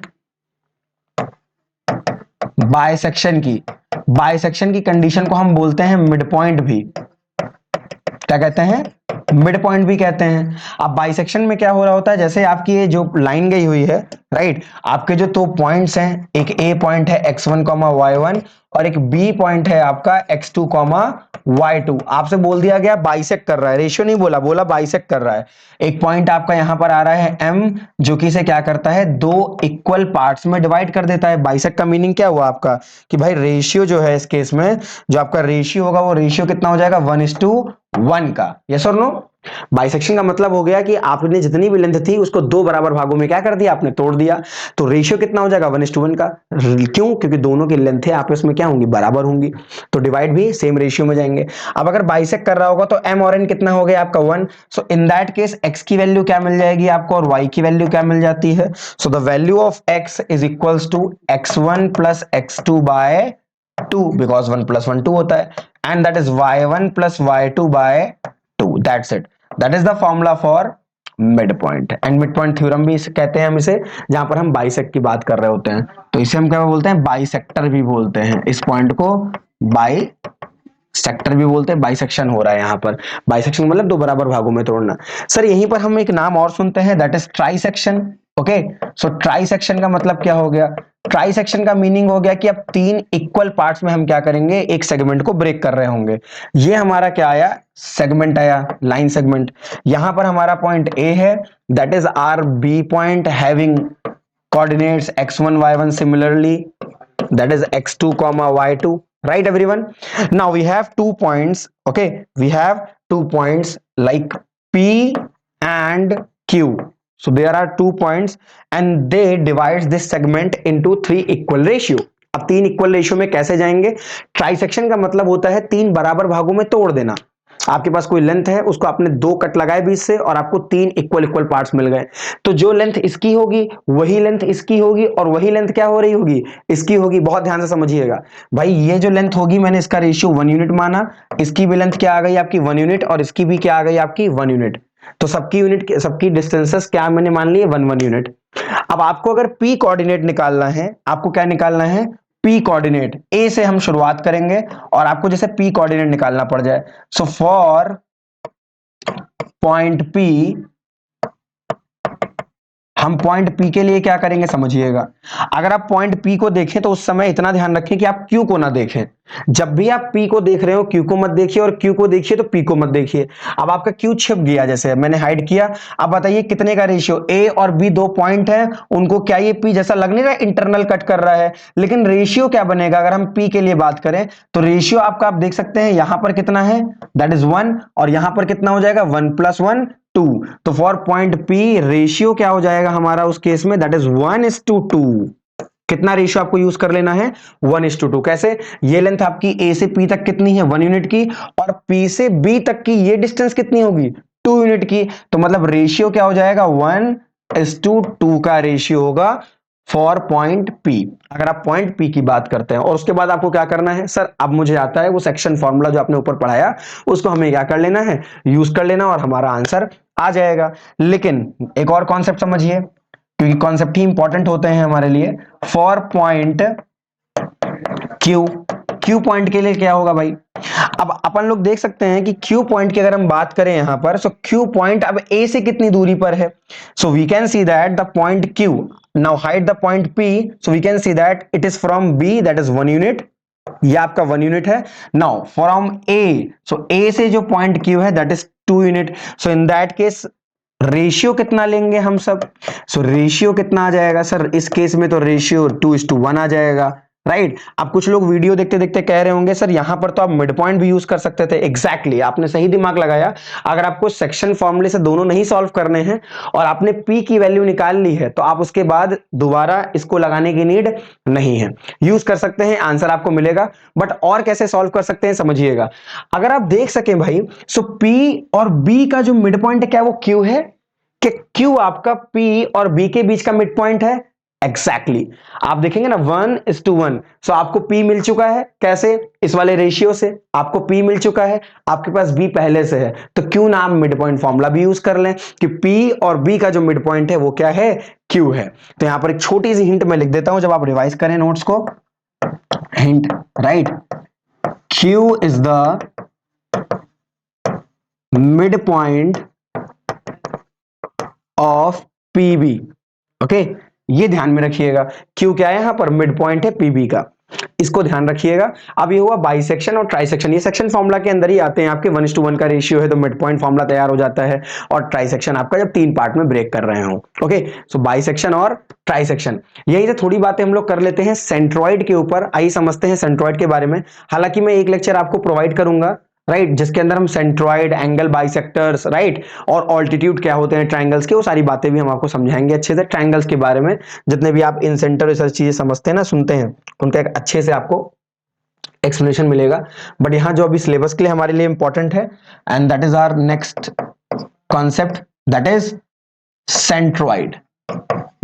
बाइसेक्शन की कंडीशन को हम बोलते हैं मिड पॉइंट भी, क्या कहते हैं, मिड पॉइंट भी कहते हैं। अब बाइसेक्शन में क्या हो रहा होता है, जैसे आपकी ये जो लाइन गई हुई है, राइट, आपके जो दो पॉइंट्स हैं, एक ए पॉइंट है x1, y1, और एक बी पॉइंट है आपका x2 कॉमा y2। आपसे बोल दिया गया बाइसेक्ट कर रहा है, रेशियो नहीं बोला, बोला बाइसेक्ट कर रहा है। एक पॉइंट आपका यहां पर आ रहा है m, जो कि इसे क्या करता है, दो इक्वल पार्ट्स में डिवाइड कर देता है। बाइसेक्ट का मीनिंग क्या हुआ आपका, कि भाई रेशियो जो है इस केस में, जो आपका रेशियो होगा वो रेशियो कितना हो जाएगा, 1:1 का। यस और नो। बाइसेक्शन का मतलब हो गया कि आपने जितनी भी लेंथ थी उसको दो बराबर भागों में क्या कर दिया, आपने तोड़ दिया। तो रेशियो कितना हो जाएगा, 1:1 का। क्यों, क्योंकि दोनों की लेंथ आपस में क्या होंगी, बराबर होंगी, तो डिवाइड भी सेम रेशियो में जाएंगे। अब अगर बाइसेक्ट कर रहा होगा तो m और n कितना हो गया आपका 1। सो इन दैट केस x की वैल्यू क्या मिल जाएगी आपको, और y की वैल्यू क्या मिल जाती है। So the value of x is equals to x1 plus x2 by 2, because 1 plus 1 2 होता है, and that is y1 plus y2 by 2। That's it, that is the formula for mid point. And mid point theorem भी कहते हैं हम इसे, जहां पर हम बाइसेक्ट की बात कर रहे होते हैं। तो इसे हम क्या बोलते हैं, बाइसेक्टर भी बोलते हैं। इस पॉइंट को बाई सेक्टर भी बोलते हैं, बाइसेक्शन हो रहा है यहाँ पर। बाइसेक्शन मतलब दो बराबर भागों में तोड़ना। सर यहीं पर हम एक नाम और सुनते हैं, that is trisection. Okay, so trisection का मतलब क्या हो गया, ट्राइसेक्शन का मीनिंग हो गया कि अब तीन इक्वल पार्ट्स में हम क्या करेंगे, एक सेगमेंट को ब्रेक कर रहे होंगे। ये हमारा क्या आया, सेगमेंट आया, लाइन सेगमेंट। यहां पर हमारा पॉइंट ए है, that is or B point having coordinates x1 y1 similarly, that is x2 comma y2, right everyone. Now we have 2 points, okay, we have 2 points like p and q. So there are 2 points and they divides this segment into three equal ratio. अब तीन equal ratio में कैसे जाएंगे, trisection का मतलब होता है तीन बराबर भागों में तोड़ देना। आपके पास कोई लेंथ है, उसको आपने दो कट लगाए बीच से और आपको तीन इक्वल इक्वल पार्ट्स मिल गए। तो जो लेंथ इसकी होगी वही लेंथ इसकी होगी, और वही लेंथ क्या हो रही होगी, इसकी होगी। बहुत ध्यान से समझिएगा भाई, ये जो लेंथ होगी मैंने इसका रेशियो 1 यूनिट माना, इसकी भी लेंथ क्या आ गई आपकी 1 यूनिट, और इसकी भी क्या आ गई आपकी 1 यूनिट। तो सबकी यूनिट, सबकी डिस्टेंसेस क्या मैंने मान लिए 1 1 यूनिट। अब आपको अगर पी कोऑर्डिनेट निकालना है, आपको क्या निकालना है, पी कोऑर्डिनेट। ए से हम शुरुआत करेंगे और आपको जैसे पी कोऑर्डिनेट निकालना पड़ जाए। सो फॉर पॉइंट पी, हम पॉइंट पी के लिए क्या करेंगे समझिएगा। अगर आप पॉइंट पी को देखें तो उस समय इतना ध्यान रखें कि आप क्यू को ना देखें। जब भी आप पी को देख रहे हो क्यू को मत देखिए, और क्यू को देखिए तो पी को मत देखिए। अब आपका क्यू छिप गया, जैसे मैंने हाइड किया। अब बताइए कितने का रेशियो, ए और बी दो पॉइंट है, उनको क्या ये पी जैसा लग नहीं रहा, इंटरनल कट कर रहा है, लेकिन रेशियो क्या बनेगा अगर हम पी के लिए बात करें, तो रेशियो आपका आप देख सकते हैं यहां पर कितना है, दैट इज 1, और यहां पर कितना हो जाएगा 1 + 1 2। तो फॉर पॉइंट पी रेशियो क्या हो जाएगा हमारा उस केस में, दैट इज 1:2। कितना रेशियो आपको यूज कर लेना है, 1:2। कैसे, ये लेंथ आपकी ए से पी तक कितनी है 1 यूनिट की, और पी से बी तक की ये डिस्टेंस कितनी होगी 2 यूनिट की। तो मतलब रेशियो क्या हो जाएगा 1:2 का रेशियो होगा फॉर पॉइंट पी। अगर आप पॉइंट पी की बात करते हैं, और उसके बाद आपको क्या करना है, सर अब मुझे आता है वो सेक्शन फॉर्मूला जो आपने ऊपर पढ़ाया, उसको हमें क्या कर लेना है, यूज कर लेना, और हमारा आंसर आ जाएगा। लेकिन एक और कॉन्सेप्ट समझिए, क्योंकि कॉन्सेप्ट ही इंपॉर्टेंट होते हैं हमारे लिए। For point Q, Q point के लिए क्या होगा भाई, अब अपन लोग देख सकते हैं कि क्यू पॉइंट की अगर हम बात करें यहां पर, सो क्यू पॉइंट अब ए से कितनी दूरी पर है। So we can see that the point Q, now hide the point P, so we can see that it is from B, that is 1 unit, ये आपका 1 यूनिट है। नाउ फ्रॉम ए, सो ए से जो पॉइंट क्यू है that is 2 unit. So in that case ratio कितना लेंगे हम सब, सो रेशियो कितना आ जाएगा सर, इस केस में तो रेशियो 2:1 आ जाएगा, राइट। अब कुछ लोग वीडियो देखते देखते कह रहे होंगे सर यहां पर तो आप मिड पॉइंट भी यूज कर सकते थे। एग्जैक्टली, आपने सही दिमाग लगाया। अगर आपको सेक्शन फॉर्मूले से दोनों नहीं सॉल्व करने हैं और आपने पी की वैल्यू निकाल ली है, तो आप उसके बाद दोबारा इसको लगाने की नीड नहीं है, यूज कर सकते हैं, आंसर आपको मिलेगा। बट और कैसे सॉल्व कर सकते हैं समझिएगा। अगर आप देख सकें भाई, सो पी और बी का जो मिड पॉइंट है क्या वो क्यू है, कि क्यू आपका पी और बी के बीच का मिड पॉइंट है। एग्जैक्टली आप देखेंगे ना 1:1। सो आपको P मिल चुका है, कैसे, इस वाले रेशियो से आपको P मिल चुका है, आपके पास B पहले से है, तो क्यों ना आप मिड पॉइंट फॉर्मूला भी यूज कर लें कि P और B का जो मिड पॉइंट है वो क्या है, Q है। तो यहां पर एक छोटी सी हिंट मैं लिख देता हूं जब आप रिवाइज करें नोट्स को। Hint, right, Q is the mid point of PB। Okay, ये ध्यान में रखिएगा, क्यू क्या है यहां पर, मिड पॉइंट है पीबी का। इसको ध्यान रखिएगा। अब ये हुआ बाइसेक्शन और ट्राइसेक्शन, ये सेक्शन फॉर्मूला के अंदर ही आते हैं आपके, 1:1 का रेशियो है तो मिड पॉइंट फॉर्मूला तैयार हो जाता है, और ट्राइसेक्शन आपका जब 3 पार्ट में ब्रेक कर रहे हो। ओके, सो बाइसेक्शन और ट्राइसेक्शन। यही से थोड़ी बातें हम लोग कर लेते हैं सेंट्रॉइड के ऊपर। आइए समझते हैं सेंट्रॉइड के बारे में। हालांकि मैं एक लेक्चर आपको प्रोवाइड करूंगा, राइट, जिसके अंदर हम सेंट्रॉइड, एंगल बाइसेक्टर्स, राइट, और ऑल्टीट्यूड क्या होते हैं ट्रायंगल्स के, वो सारी बातें भी हम आपको समझाएंगे अच्छे से ट्रायंगल्स के बारे में। जितने भी आप इन सेंटर सारी चीजें समझते हैं ना, सुनते हैं, उनका एक अच्छे से आपको एक्सप्लेनेशन मिलेगा। बट यहां जो अभी सिलेबस के लिए हमारे लिए इंपॉर्टेंट है, and that is our next concept, that is centroid.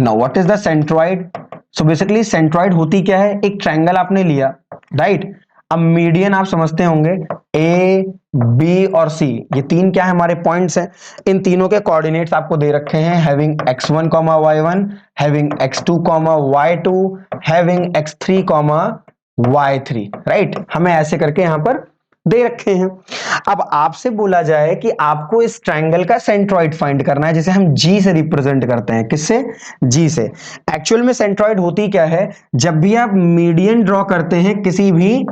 Now what is the centroid? So basically centroid होती क्या है, एक ट्रायंगल आपने लिया, राइट। अब मीडियन आप समझते होंगे, ए बी और सी, ये तीन क्या है हमारे पॉइंट्स हैं। इन तीनों के कोऑर्डिनेट्स आपको दे रखे हैं, having x1, y1, having x2, y2, having x3, y3, right. हमें ऐसे करके यहां पर दे रखे हैं। अब आपसे बोला जाए कि आपको इस ट्रायंगल का सेंट्रॉइड फाइंड करना है, जिसे हम जी से रिप्रेजेंट करते हैं। किससे? जी से। एक्चुअल में सेंट्रॉइड होती क्या है, जब भी आप मीडियन ड्रॉ करते हैं किसी भी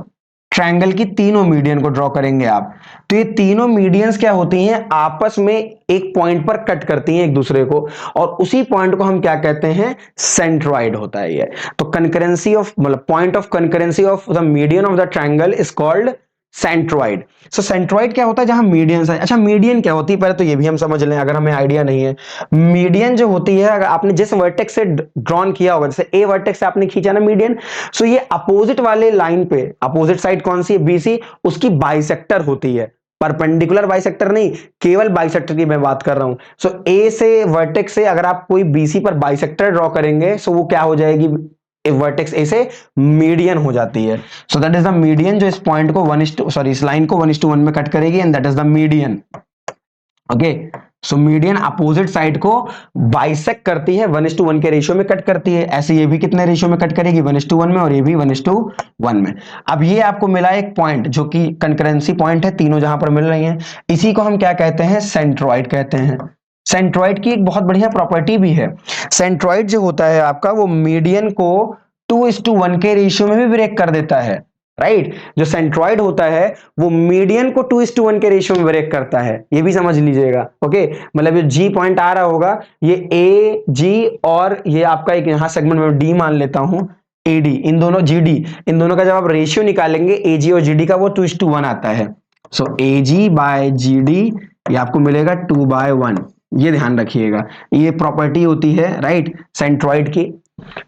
ट्रायंगल की, तीनों मीडियन को ड्रॉ करेंगे आप, तो ये तीनों मीडियंस क्या होती हैं, आपस में एक पॉइंट पर कट करती हैं एक दूसरे को, और उसी पॉइंट को हम क्या कहते हैं, सेंट्रॉइड होता है ये। तो कंकरेंसी ऑफ, मतलब point of concurrency of the median of the triangle is called centroid. So centroid क्या होता है, जहां मीडियंस है। अच्छा, मीडियन क्या होती है पहले तो ये भी हम समझ लें, अगर हमें आइडिया नहीं है। मीडियन जो होती है, अगर आपने जिस वर्टेक्स से ड्रॉन किया होगा, जैसे ए वर्टेक्स से आपने खींचा ना मीडियन, सो ये अपोजिट वाले लाइन पे, अपोजिट साइड कौन सी है, बीसी, उसकी बाइसेक्टर होती है। परपेंडिकुलर बाइसेक्टर नहीं, केवल बाइसेक्टर की मैं बात कर रहा हूं। सो ए से वर्टेक्स से अगर आप कोई बीसी पर बाइसेक्टर ड्रॉ करेंगे, सो वो क्या हो जाएगी, वर्टेक्स ए से मीडियन हो जाती है। सो दैट इज द मीडियन, जो इस पॉइंट को इस लाइन को 1:1 में कट करेगी, and that is the median. Okay, so median opposite side को बाइसेक्ट करती है, 1:1 के रेशियो में कट करती है। ऐसे ये भी कितने रेशियो में कट करेगी, 1:1 में, और ये भी 1:1 में। अब ये आपको मिला एक पॉइंट जो कि कंकरेंसी पॉइंट है, तीनों जहां पर मिल रही हैं, इसी को हम क्या कहते हैं, सेंट्रॉइड कहते हैं। सेंट्रॉइड की एक बहुत बढ़िया प्रॉपर्टी भी है। सेंट्रॉइड जो होता है आपका, वो मीडियन को 2:1 के रेशियो में भी ब्रेक कर देता है, राइट। जो सेंट्रॉइड होता है वो मीडियन को 2:1 के रेशियो में ब्रेक करता है, ये भी समझ लीजिएगा। ओके, मतलब ये जी पॉइंट आ रहा होगा, ये ए जी, और ये आपका एक यहां सेगमेंट में डी मान लेता हूं, एडी, इन दोनों जीडी, इन दोनों का जब आप रेशियो निकालेंगे एजी और जीडी का, वो 2:1 आता है। सो एजी बाय जीडी, ये आपको मिलेगा 2/1। ये ध्यान रखिएगा, ये प्रॉपर्टी होती है, राइट, सेंट्रॉइड की।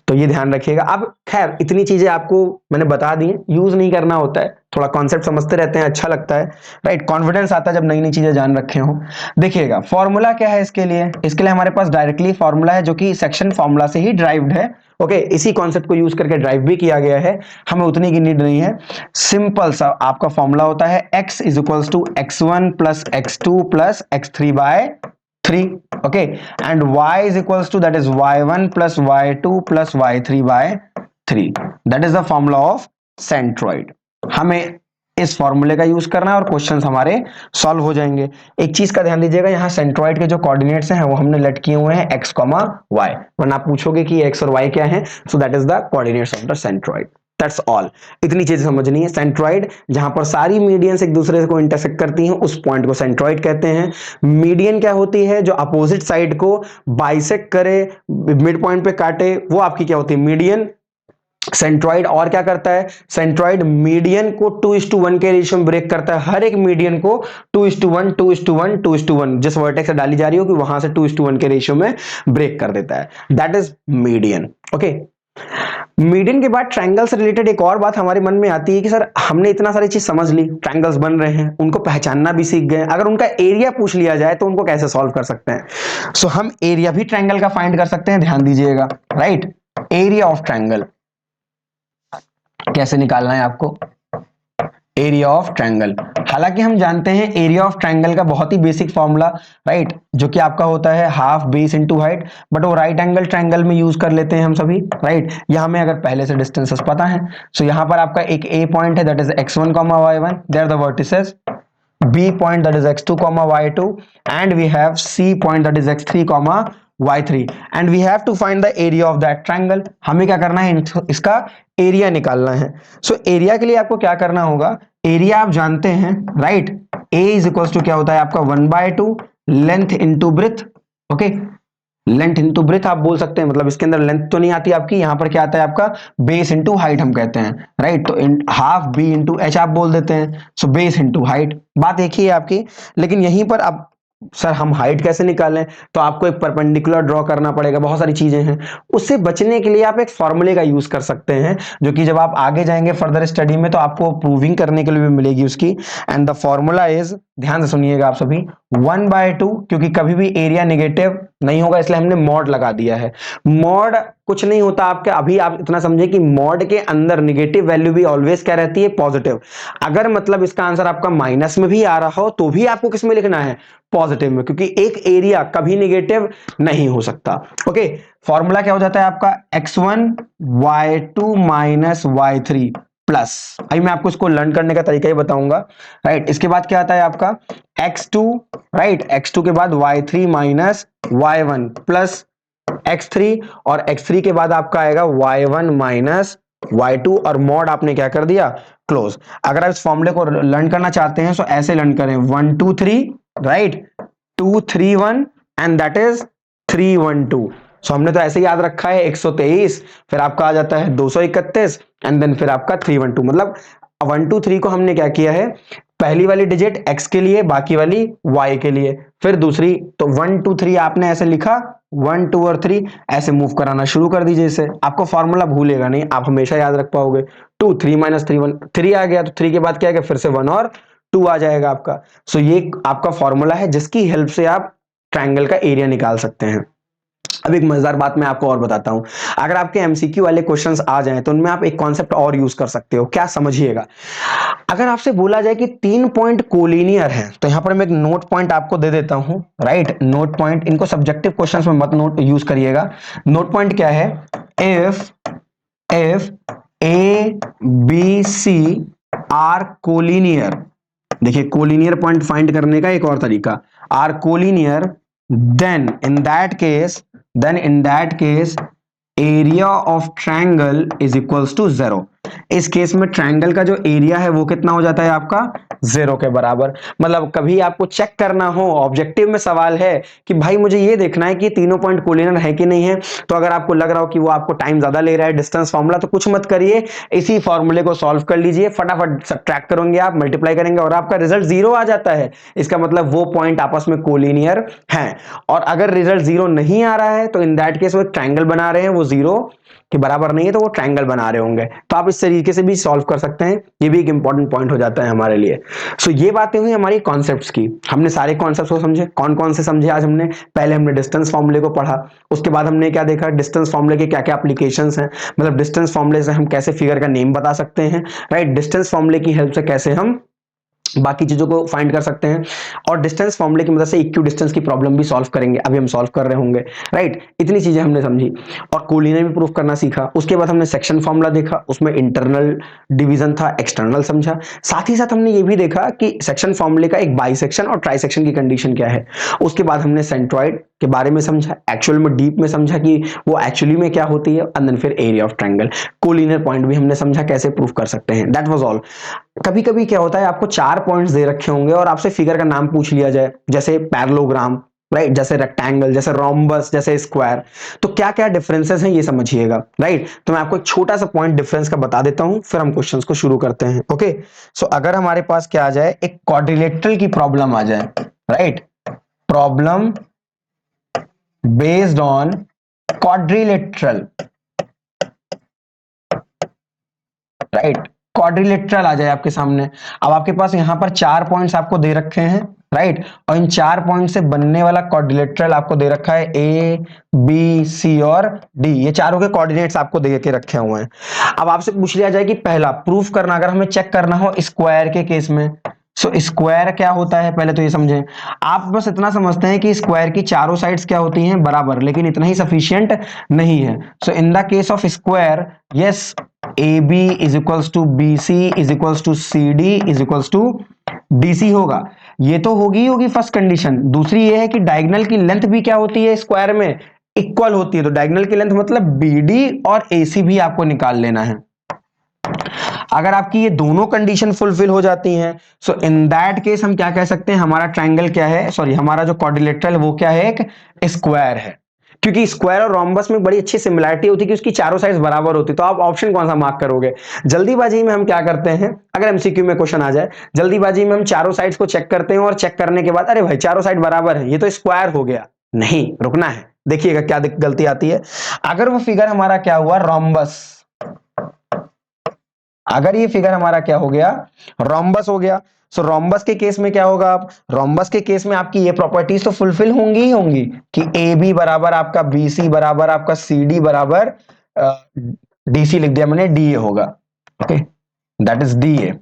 तो ये ध्यान रखिएगा। अब खैर इतनी चीजें आपको मैंने बता दी, यूज नहीं करना होता है, थोड़ा कॉन्सेप्ट समझते रहते हैं, अच्छा लगता है, राइट। कॉन्फिडेंस आता है जब नई नई चीजें जान रखे हो। देखिएगा फॉर्मूला क्या है इसके लिए, हमारे पास डायरेक्टली फॉर्मूला है, जो कि सेक्शन फॉर्मूला से ही ड्राइव्ड है। ओके, इसी कॉन्सेप्ट को यूज करके ड्राइव भी किया गया है, हमें उतनी की नीड नहीं है। सिंपल सा आपका फॉर्मूला होता है, x is equals to x1 plus x2 plus x3/3, okay, and y is equals to, that is y1 plus y2 plus y3/3, that is the formula of centroid। हमें इस फॉर्मूले का यूज करना है और क्वेश्चंस हमारे सॉल्व हो जाएंगे। एक चीज का ध्यान दीजिएगा, यहाँ सेंट्रॉइड के जो कोऑर्डिनेट्स हैं वो हमने लेट किए हुए हैं x, y, वरना आप पूछोगे कि x और y क्या है, सो that is the coordinates of the centroid. That's all, इतनी चीजें समझनी है। सेंट्रॉइड, जहां पर सारी मीडियंस एक दूसरे को इंटरसेक्ट करती हैं, उस पॉइंट को सेंट्रॉइड कहते हैं। मीडियन क्या होती है, जो अपोजिट साइड को बाइसेक्ट करे, मिड पॉइंट पे काटे, वो आपकी क्या होती है, मीडियन। सेंट्रॉइड और क्या करता है, सेंट्रॉइड मीडियन को 2:1 के रेशियो में ब्रेक करता है, हर एक मीडियन को 2:1 2:1 2:1, जिस वर्टेक्स से डाली जा रही हो कि वहां से 2:1 के रेशियो में ब्रेक कर देता है, that is median. Okay, median के बाद ट्रायंगल से रिलेटेड एक और बात हमारे मन में आती है कि सर हमने इतना सारी चीज समझ ली, ट्रायंगल्स बन रहे हैं, उनको पहचानना भी सीख गए, अगर उनका एरिया पूछ लिया जाए तो उनको कैसे सॉल्व कर सकते हैं। सो हम एरिया भी ट्रायंगल का फाइंड कर सकते हैं, ध्यान दीजिएगा, राइट। एरिया ऑफ ट्रायंगल कैसे निकालना है आपको, एरिया ऑफ ट्रायंगल। हालांकि हम जानते हैं एरिया ऑफ ट्रायंगल का बहुत ही बेसिक फॉर्मूला, राइट, जो कि आपका होता है half base into height, but वो राइट एंगल ट्रायंगल में यूज कर लेते हैं हम सभी, राइट। यहाँ में अगर पहले से डिस्टेंसेस पता है, सो यहाँ पर आपका एक ए पॉइंट है, that is x1, y1, they are the vertices, B point, that is x2, y2, and we have C point, that is x3, y3 and we have to find the area of that triangle. हमें क्या करना है, इसका area निकालना है। So area के लिए आपको क्या करना होगा, एरिया आप जानते हैं right, A is equal to क्या होता है आपका 1/2 length into breadth. Okay, length into breadth आप बोल सकते हैं, मतलब इसके अंदर लेंथ तो नहीं आती आपकी, यहां पर क्या आता है आपका बेस इंटू हाइट हम कहते हैं राइट, तो हाफ बी इंटू एच आप बोल देते हैं। सो बेस इंटू हाइट, बात एक ही है आपकी। लेकिन यहीं पर अब सर हम हाइट कैसे निकालें, तो आपको एक परपेंडिकुलर ड्रॉ करना पड़ेगा, बहुत सारी चीजें हैं। उससे बचने के लिए आप एक फॉर्मूले का यूज कर सकते हैं, जो कि जब आप आगे जाएंगे फर्दर स्टडी में तो आपको प्रूविंग करने के लिए भी मिलेगी उसकी। एंड द फॉर्मूला इज, ध्यान से सुनिएगा आप सभी, 1/2, क्योंकि कभी भी एरिया नेगेटिव नहीं होगा इसलिए हमने मॉड लगा दिया है। मॉड कुछ नहीं होता आपके, अभी आप इतना समझे कि मॉड के अंदर नेगेटिव वैल्यू भी ऑलवेज क्या रहती है, पॉजिटिव। अगर मतलब इसका आंसर आपका माइनस में भी आ रहा हो तो भी आपको किस में लिखना है, पॉजिटिव में, क्योंकि एक एरिया कभी नेगेटिव नहीं हो सकता। ओके, फॉर्मूला क्या हो जाता है आपका, x1 y2 minus y3 plus, अभी मैं आपको इसको लर्न करने का तरीका ही बताऊंगा राइट। इसके बाद क्या आता है आपका x2 राइट, x2 के बाद y3 minus y1 plus x3, और x3 के बाद आपका आएगा y1 माइनस y2, और मॉड आपने क्या कर दिया, क्लोज। अगर आप इस फॉर्मूले को लर्न करना चाहते हैं तो ऐसे लर्न करें, 1 2 3 राइट, 2 3 1 एंड दैट इज 3 1 2। सो हमने तो ऐसे याद रखा है 123, फिर आपका आ जाता है 231 एंड देन फिर आपका 3 1 2, मतलब 1 2 3 को हमने क्या किया है, पहली वाली डिजिट x के लिए, बाकी वाली y के लिए, फिर दूसरी, तो 1 2 3 आपने ऐसे लिखा, 1 2 और 3 ऐसे मूव कराना शुरू कर दीजिए। इसे आपको फॉर्मूला भूलेगा नहीं, आप हमेशा याद रख पाओगे। 2 3 माइनस 3 1, 3 आ गया तो 3 के बाद क्या आएगा, फिर से 1 और 2 आ जाएगा आपका। सो ये आपका फॉर्मूला है जिसकी हेल्प से आप ट्रायंगल का एरिया निकाल सकते हैं। अब एक मजेदार बात मैं आपको और बताता हूं, अगर आपके एमसीक्यू वाले क्वेश्चंस आ जाएं तो उनमें आप एक कॉन्सेप्ट और यूज कर सकते हो। क्या, समझिएगा, अगर आपसे बोला जाए कि 3 पॉइंट कोलिनियर है, तो यहां पर मैं एक नोट पॉइंट आपको दे देता हूं राइट, नोट पॉइंट, इनको सब्जेक्टिव क्वेश्चंस में मत नोट यूज करिएगा। नोट पॉइंट क्या है, if A B C are collinear, देखिए कोलिनियर पॉइंट फाइंड करने का एक और तरीका, are collinear, then in that case area of triangle is equals to 0। इस केस में ट्रायंगल का जो एरिया है वो कितना हो जाता है आपका, 0 के बराबर। मतलब कभी आपको चेक करना हो, ऑब्जेक्टिव में सवाल है कि भाई मुझे ये देखना है कि तीनों पॉइंट कोलिनियर है कि नहीं है, तो अगर आपको लग रहा हो कि वो आपको टाइम ज्यादा ले रहा है डिस्टेंस फार्मूला, तो कुछ मत करिए, इसी फॉर्मूले को सॉल्व कर लीजिए, फटाफट सब्ट्रैक्ट करोगे आप, मल्टीप्लाई करेंगे और आपका रिजल्ट 0 आ जाता है। इसका मतलब वो पॉइंट आपस में कोलिनियर है। और अगर रिजल्ट 0 नहीं आ रहा है तो इन दैट केस वो ट्रायंगल बना रहे हैं, वो 0 के बराबर नहीं है तो वो ट्रायंगल बना रहे होंगे। तो आप इस तरीके से भी सॉल्व कर सकते हैं, ये भी एक इंपॉर्टेंट पॉइंट हो जाता है हमारे लिए। सो ये बातें हुई हमारी कॉन्सेप्ट्स की, हमने सारे कॉन्सेप्ट्स को समझे। कौन कौन से समझे आज हमने, पहले हमने डिस्टेंस फॉर्मूले को पढ़ा, उसके बाद हमने क्या देखा, डिस्टेंस फॉर्मूले के क्या क्या एप्लीकेशंस हैं, मतलब डिस्टेंस फॉर्मूले से हम कैसे फिगर का नेम बता सकते हैं राइट, डिस्टेंस फॉर्मूले की हेल्प से कैसे हम बाकी चीजों को फाइंड कर सकते हैं, और डिस्टेंस फॉर्मूले की मदद से इक्यू डिस्टेंस की प्रॉब्लम भी सॉल्व करेंगे, अभी हम सॉल्व कर रहे होंगे राइट। इतनी चीजें हमने समझी और कोलिनियर भी प्रूफ करना सीखा। उसके बाद हमने सेक्शन फॉर्मूला देखा, उसमें इंटरनल डिवीजन था, एक्सटर्नल समझा। साथ ही साथ हमने ये भी देखा कि सेक्शन फॉर्मूले का एक बाइसेक्शन और ट्राइसेक्शन की कंडीशन क्या है। उसके बाद हमने सेंट्रॉइड के बारे में समझा, एक्चुअल में डीप में समझा कि वो एक्चुअली में क्या होती है, एंड देन फिर area of triangle, collinear point भी हमने समझा कैसे प्रूफ कर सकते हैं। That was all. कभी कभी क्या होता है, आपको 4 पॉइंट्स दे रखे होंगे और आपसे फिगर का नाम पूछ लिया जाए, जैसे पैरेललोग्राम राइट, जैसे रेक्टेंगल, जैसे रोम्बस, जैसे स्क्वायर, तो क्या क्या डिफरेंसेस हैं ये समझिएगा राइट। तो मैं आपको एक छोटा सा पॉइंट डिफरेंस का बता देता हूं, फिर हम क्वेश्चंस को शुरू करते हैं। ओके, सो अगर हमारे पास क्या आ जाए, एक क्वाड्रिलेटरल की प्रॉब्लम आ जाए right, problem based on quadrilateral right, quadrilateral आ जाए आपके सामने। अब आपके पास यहां पर 4 पॉइंट्स आपको दे रखे हैं राइट, और इन 4 पॉइंट से बनने वाला क्वाड्रिलेटरल आपको दे रखा है ए बी सी और डी, ये चारों के कोऑर्डिनेट्स आपको दे के रखे हुए हैं। अब आपसे पूछ लिया जाए कि पहला प्रूफ करना, अगर हमें चेक करना हो स्क्वायर के केस में, सो स्क्वायर क्या होता है पहले तो ये समझें। आप बस इतना समझते हैं कि स्क्वायर की चारों साइड्स क्या होती हैं, बराबर, लेकिन इतना ही सफिशिएंट नहीं है। So in the case of square, yes, AB is equals to BC is equals to CD is equals to DC होगा। ये तो होगी फर्स्ट कंडीशन। दूसरी ये है कि डायगोनल की लेंथ भी क्या होती है स्क्वायर में, इक्वल होती है। तो डायगोनल की लेंथ मतलब बीडी और एसी भी आपको निकाल लेना है। अगर आपकी ये दोनों कंडीशन फुलफिल हो जाती हैं, सो इन दैट केस हम क्या कह सकते हैं, हमारा ट्रायंगल क्या है, सॉरी हमारा जो क्वाड्रिलेटरल है वो क्या है, एक स्क्वायर है। क्योंकि स्क्वायर और रोम्बस में बड़ी अच्छी सिमिलरिटी होती है कि उसकी चारों साइड्स बराबर होती है। तो आप ऑप्शन कौन सा मार्क करोगे? जल्दीबाजी में हम क्या करते हैं, अगर एमसीक्यू में क्वेश्चन आ जाए, जल्दीबाजी में हम चारों साइड्स को चेक करते हैं और चेक करने के बाद अरे भाई चारों साइड बराबर है, ये तो स्क्वायर हो गया। नहीं, रुकना है, देखिएगा क्या गलती आती है। अगर वो फिगर हमारा क्या हुआ, रोम्बस, अगर ये फिगर हमारा क्या हो गया, रोम्बस हो गया, सो रोम्बस के केस में क्या होगा, आप रोम्बस के केस में आपकी ये प्रॉपर्टीज तो फुलफिल होंगी ही होंगी कि ए बी बराबर आपका बी सी बराबर आपका सी डी बराबर डी सी लिख दिया मैंने, डी ए होगा। Okay, that is D A,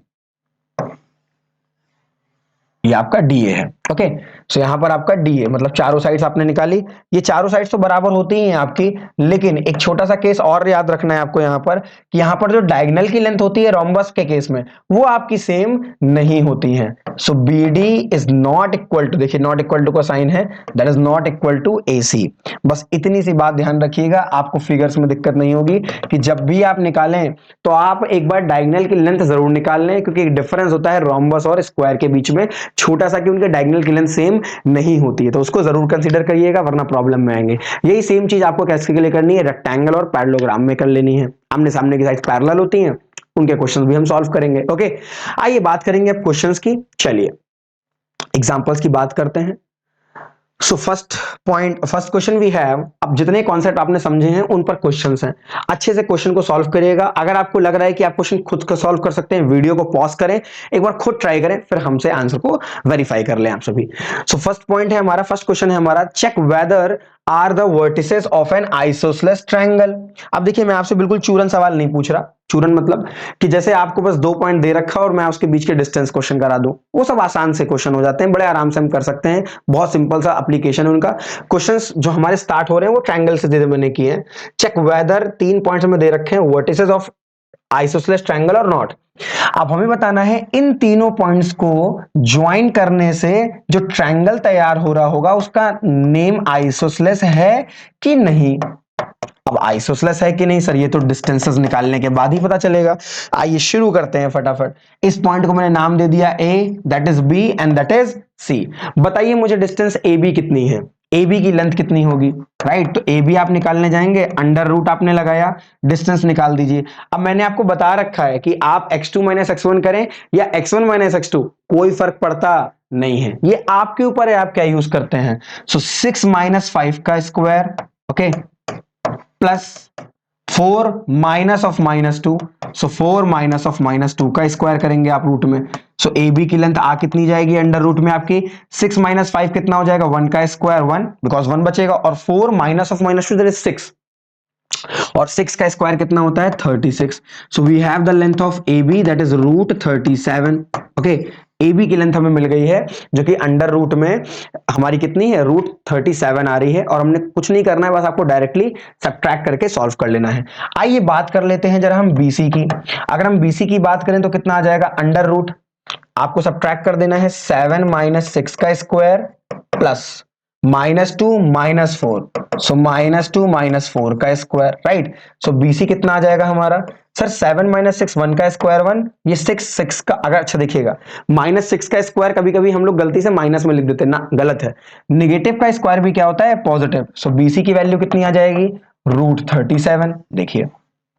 ये आपका डी ए है। ओके, सो यहां पर आपका डी ए मतलब चारों साइड्स आपने निकाली, ये चारों साइड्स तो बराबर होती ही हैं आपकी, लेकिन एक छोटा सा केस और याद रखना है आपको यहां पर, कि यहां पर जो डायगोनल की लेंथ होती है रोम्बस के केस में वो आपकी सेम नहीं होती है। So b d is not equal to, देखिए नॉट इक्वल टू का साइन है, that is not equal to A c. बस इतनी सी बात ध्यान रखिएगा, आपको फिगर्स में दिक्कत नहीं होगी कि जब भी आप निकालें तो आप एक बार डायगोनल की लेंथ जरूर निकाल लें, क्योंकि एक डिफरेंस होता है रोम्बस और स्क्वायर के बीच में छोटा सा, कि उनके डायगोनल की लेंथ सेम नहीं होती है, तो उसको जरूर कंसीडर करिएगा वरना प्रॉब्लम में आएंगे। यही सेम चीज आपको कैसे के लिए करनी है, रेक्टेंगल और पैरेललोग्राम में कर लेनी है। आमने सामने की साइड पैरेलल होती हैं, उनके क्वेश्चंस भी हम सॉल्व करेंगे। ओके, आइए बात करेंगे अब क्वेश्चंस की। चलिए एग्जांपल्स की बात करते हैं। So first question we have, अब जितने कॉन्सेप्ट आपने समझे हैं उन पर क्वेश्चंस हैं, अच्छे से क्वेश्चन को सॉल्व करिएगा। अगर आपको लग रहा है कि आप क्वेश्चन खुद को सॉल्व कर सकते हैं, वीडियो को पॉज करें, एक बार खुद ट्राई करें, फिर हमसे आंसर को वेरीफाई कर लें आप सभी। सो फर्स्ट पॉइंट है हमारा, फर्स्ट क्वेश्चन है हमारा, check whether are the vertices of an isosceles triangle. अब देखिए मैं आपसे बिल्कुल चूरन सवाल नहीं पूछ रहा, चूरन मतलब कि जैसे आपको बस 2 पॉइंट दे रखा और मैं उसके बीच के डिस्टेंस क्वेश्चन करा दूं, वो सब आसान से क्वेश्चन हो जाते हैं, बड़े आराम से हम कर सकते हैं, बहुत सिंपल सा एप्लीकेशन है उनका। क्वेश्चंस जो हमारे स्टार्ट हो रहे हैं वो ट्रायंगल से दे मैंने किए हैं। चेक वेदर 3 पॉइंट्स में दे रखे हैं, वर्टिसेस ऑफ आइसोसेलेस ट्रायंगल और नॉट। अब हमें बताना है इन तीनों पॉइंट्स को ज्वाइन करने से जो ट्रायंगल तैयार हो रहा होगा उसका नेम आइसोसेलेस है कि नहीं। अब आइसोसेलेस है कि नहीं सर, ये तो डिस्टेंसेस निकालने के बाद ही पता चलेगा। आइए शुरू करते हैं फटाफट। इस पॉइंट को मैंने नाम दे दिया a, that is b and that is c. बताइए मुझे डिस्टेंस ए बी कितनी है, ए बी की लेंथ कितनी होगी, राइट। तो ए बी आप निकालने जाएंगे, अंडर रूट आपने लगाया, डिस्टेंस निकाल दीजिए। अब मैंने आपको बता रखा है कि आप x2 माइनस x1 करें या x1 माइनस x2, कोई फर्क पड़ता नहीं है, ये आपके ऊपर है आप क्या यूज करते हैं। सो 6 माइनस 5 का square, okay, plus 4 minus of -2, so 4 minus of -2 का स्क्वायर करेंगे आप रूट में। सो ए बी की लेंथ आ कितनी जाएगी अंडर रूट में आपकी, 6 माइनस 5 कितना हो जाएगा, 1 का स्क्वायर 1, बिकॉज 1 बचेगा, और 4 माइनस ऑफ -2 दैट इज 6, और 6 का स्क्वायर कितना होता है 36। So we have the length of A B that is root 37। Okay, A B की लेंथ हमें मिल गई है जो कि अंडर रूट में हमारी कितनी है, रूट 37 आ रही है, और हमने कुछ नहीं करना है, बस आपको डायरेक्टली सब्ट्रैक्ट करके सॉल्व कर लेना है। आइए बात कर लेते हैं जरा हम बीसी की। अगर हम बीसी की बात करें तो कितना आ जाएगा, अंडर रूट आपको सब्ट्रैक्ट कर देना है 7 माइनस 6 का स्क्वायर प्लस -2 -4, सो -2 -4 का स्क्वायर, राइट। सो बीसी कितना आ जाएगा हमारा, सर 7 माइनस 6 1 का स्क्वायर 1, ये 6 का, अगर अच्छा देखिएगा -6 का स्क्वायर कभी कभी हम लोग गलती से माइनस में लिख देते हैं ना, गलत है। नेगेटिव का स्क्वायर भी क्या होता है, पॉजिटिव। सो बीसी की वैल्यू कितनी आ जाएगी, रूट 37। देखिए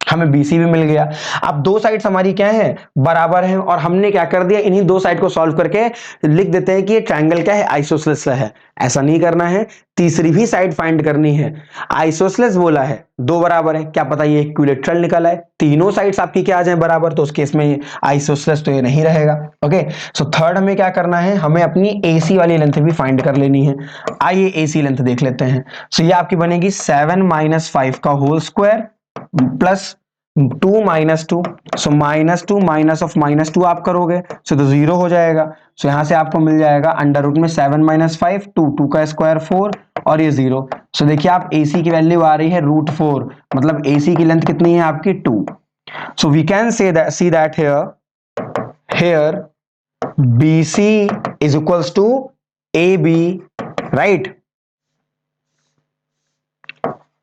हमें बीसी भी मिल गया। अब दो साइड्स हमारी क्या है, बराबर हैं, और हमने क्या कर दिया, इन्हीं दो साइड को सॉल्व करके लिख देते हैं कि ये ट्रायंगल क्या है, आइसोसेलेस है। ऐसा नहीं करना है, तीसरी भी साइड फाइंड करनी है। आइसोसेलेस बोला है, दो बराबर है, क्या पता ये इक्विलैटरल निकला है, तीनों साइड्स आपकी क्या आ जाए बराबर, तो उस केस में आइसोसेलेस तो ये नहीं रहेगा। ओके, सो थर्ड हमें क्या करना है, हमें अपनी एसी वाली लेंथ भी फाइंड कर लेनी है। आइए एसी लेंथ देख लेते हैं। सो ये आपकी बनेगी 7 माइनस 5 का whole square plus 2 minus 2, so -2 minus of -2 आप करोगे सो तो 0 हो जाएगा। सो यहां से आपको मिल जाएगा अंडर रूट में 7 माइनस 5, 2 का स्क्वायर 4 और ये 0। सो देखिए आप AC की वैल्यू आ रही है रूट 4, मतलब AC की लेंथ कितनी है आपकी 2। So we can see that here BC is equals to AB, right?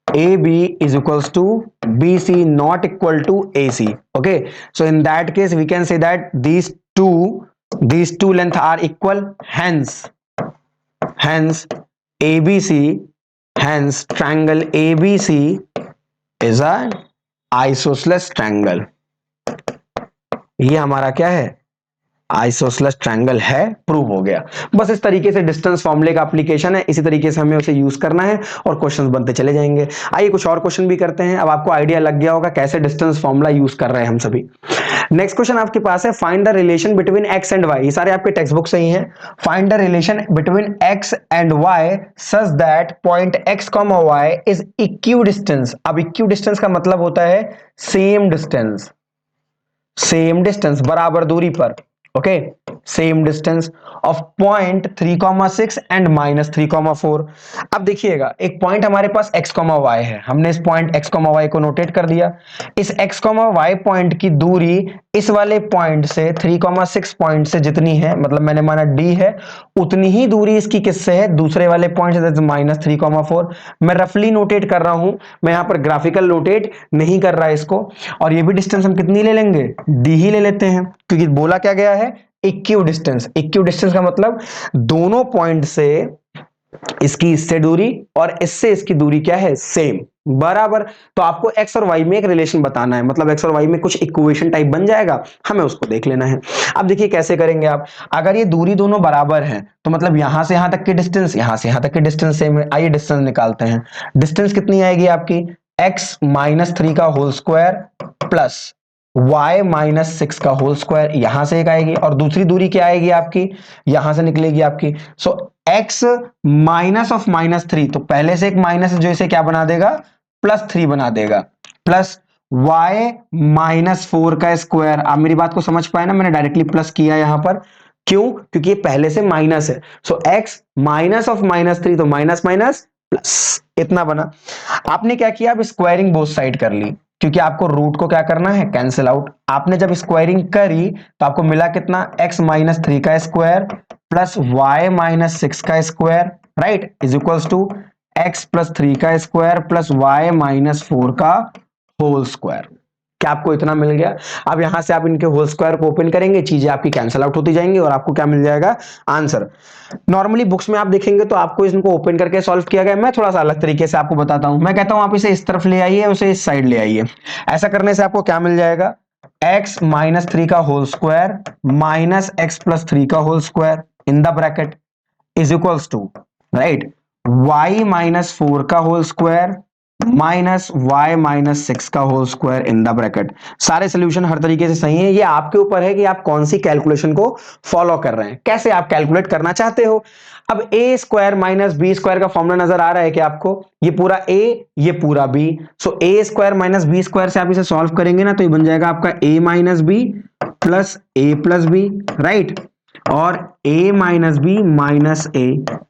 AB is equals to BC, not equal to AC. Okay, so in that case we can say that these two length are equal, hence ABC, hence triangle ABC is an isosceles triangle. ये हमारा क्या है, isosceles triangle है, prove हो गया। बस इस तरीके से डिस्टेंस फॉर्मूले का एप्लीकेशन है, इसी तरीके से हमें उसे यूज करना है और क्वेश्चंस बनते चले जाएंगे। आइए कुछ और क्वेश्चन भी करते हैं। अब आपको आइडिया लग गया होगा कैसे डिस्टेंस फॉर्मूला यूज कर रहे हैं हम सभी। नेक्स्ट क्वेश्चन आपके पास है, find the relation between x and y. ये सारे आपके टेक्स्ट बुक से ही हैं। Find the relation between x and y such that point x comma y is equidistant. अब इक्यू डिस्टेंस का मतलब होता है सेम डिस्टेंस, बराबर दूरी पर। Okay, same distance of point 3,6 and -3,4। अब देखिएगा, एक पॉइंट हमारे पास x, y है, हमने इस पॉइंट x, y को नोटेट कर दिया। इस x, y पॉइंट की दूरी इस वाले पॉइंट से 3,6 पॉइंट से जितनी है, मतलब मैंने माना d है, उतनी ही दूरी इसकी किससे है, दूसरे वाले पॉइंट से, -3,4। मैं रफली नोटेट कर रहा हूं, मैं यहां पर ग्राफिकल नोटेट नहीं कर रहा इसको। और ये भी डिस्टेंस हम कितनी ले लेंगे, d ही ले लेते हैं, क्योंकि बोला क्या गया है, इक्यू डिस्टेंस। इक्यू डिस्टेंस का मतलब दोनों पॉइंट से इसकी इससे दूरी और इससे इसकी दूरी क्या है, सेम, बराबर। तो आपको x और y में एक रिलेशन बताना है, मतलब x और y में कुछ इक्वेशन टाइप बन जाएगा, हमें उसको देख लेना है। अब देखिए कैसे करेंगे आप, अगर ये दूरी दोनों बराबर है तो मतलब यहां से यहां तक की डिस्टेंस, यहां से यहां तक की डिस्टेंस सेम है। आइए डिस्टेंस निकालते हैं। डिस्टेंस कितनी आएगी आपकी, x -3 का होल स्क्वायर प्लस y -6 का होल स्क्वायर, यहां से एक आएगी, और दूसरी दूरी क्या आएगी आपकी, यहां से निकलेगी आपकी। सो x माइनस ऑफ -3, तो पहले से एक माइनस जो इसे क्या बना देगा, +3 बना देगा, प्लस y -4 का स्क्वायर। आप मेरी बात को समझ पाए ना, मैंने डायरेक्टली प्लस किया यहां पर, क्यों, क्योंकि ये पहले से माइनस है। सो x माइनस ऑफ -3, तो माइनस माइनस प्लस, इतना बना। आपने क्या किया, अब स्क्वायरिंग बोथ साइड कर ली, क्योंकि आपको रूट को क्या करना है, कैंसिल आउट। आपने जब स्क्वायरिंग करी तो आपको मिला कितना, x -3 का स्क्वायर प्लस y -6 का square, right, is equals to x +3 का स्क्वायर प्लस y -4 का होल स्क्वायर। क्या आपको इतना मिल गया। अब यहां से आप इनके होल स्क्वायर को ओपन करेंगे, चीजें आपकी कैंसिल आउट होती जाएंगी और आपको क्या मिल जाएगा, आंसर। नॉर्मली बुक्स में आप देखेंगे तो आपको इनको ओपन करके सॉल्व किया गया, मैं थोड़ा सा अलग तरीके से आपको बताता हूं। मैं कहता हूं आप इसे इस तरफ ले आइए, उसे इस साइड ले आइए। ऐसा करने से आपको क्या मिल जाएगा, x -3 का होल स्क्वायर माइनस x +3 का whole square in the bracket is equals to, right, y -4 का होल स्क्वायर माइनस y -6 का whole square in the bracket. सारे सोल्यूशन हर तरीके से सही है, ये आपके ऊपर है कि आप कौन सी कैलकुलेशन को फॉलो कर रहे हैं, कैसे आप कैलकुलेट करना चाहते हो। अब a square minus B square का फॉर्मूला नजर आ रहा है कि आपको, ये पूरा a, ये पूरा b। So a square minus B square से आप इसे सॉल्व करेंगे ना, तो ये बन जाएगा आपका a - b plus a plus b, right, और a - b माइनस a।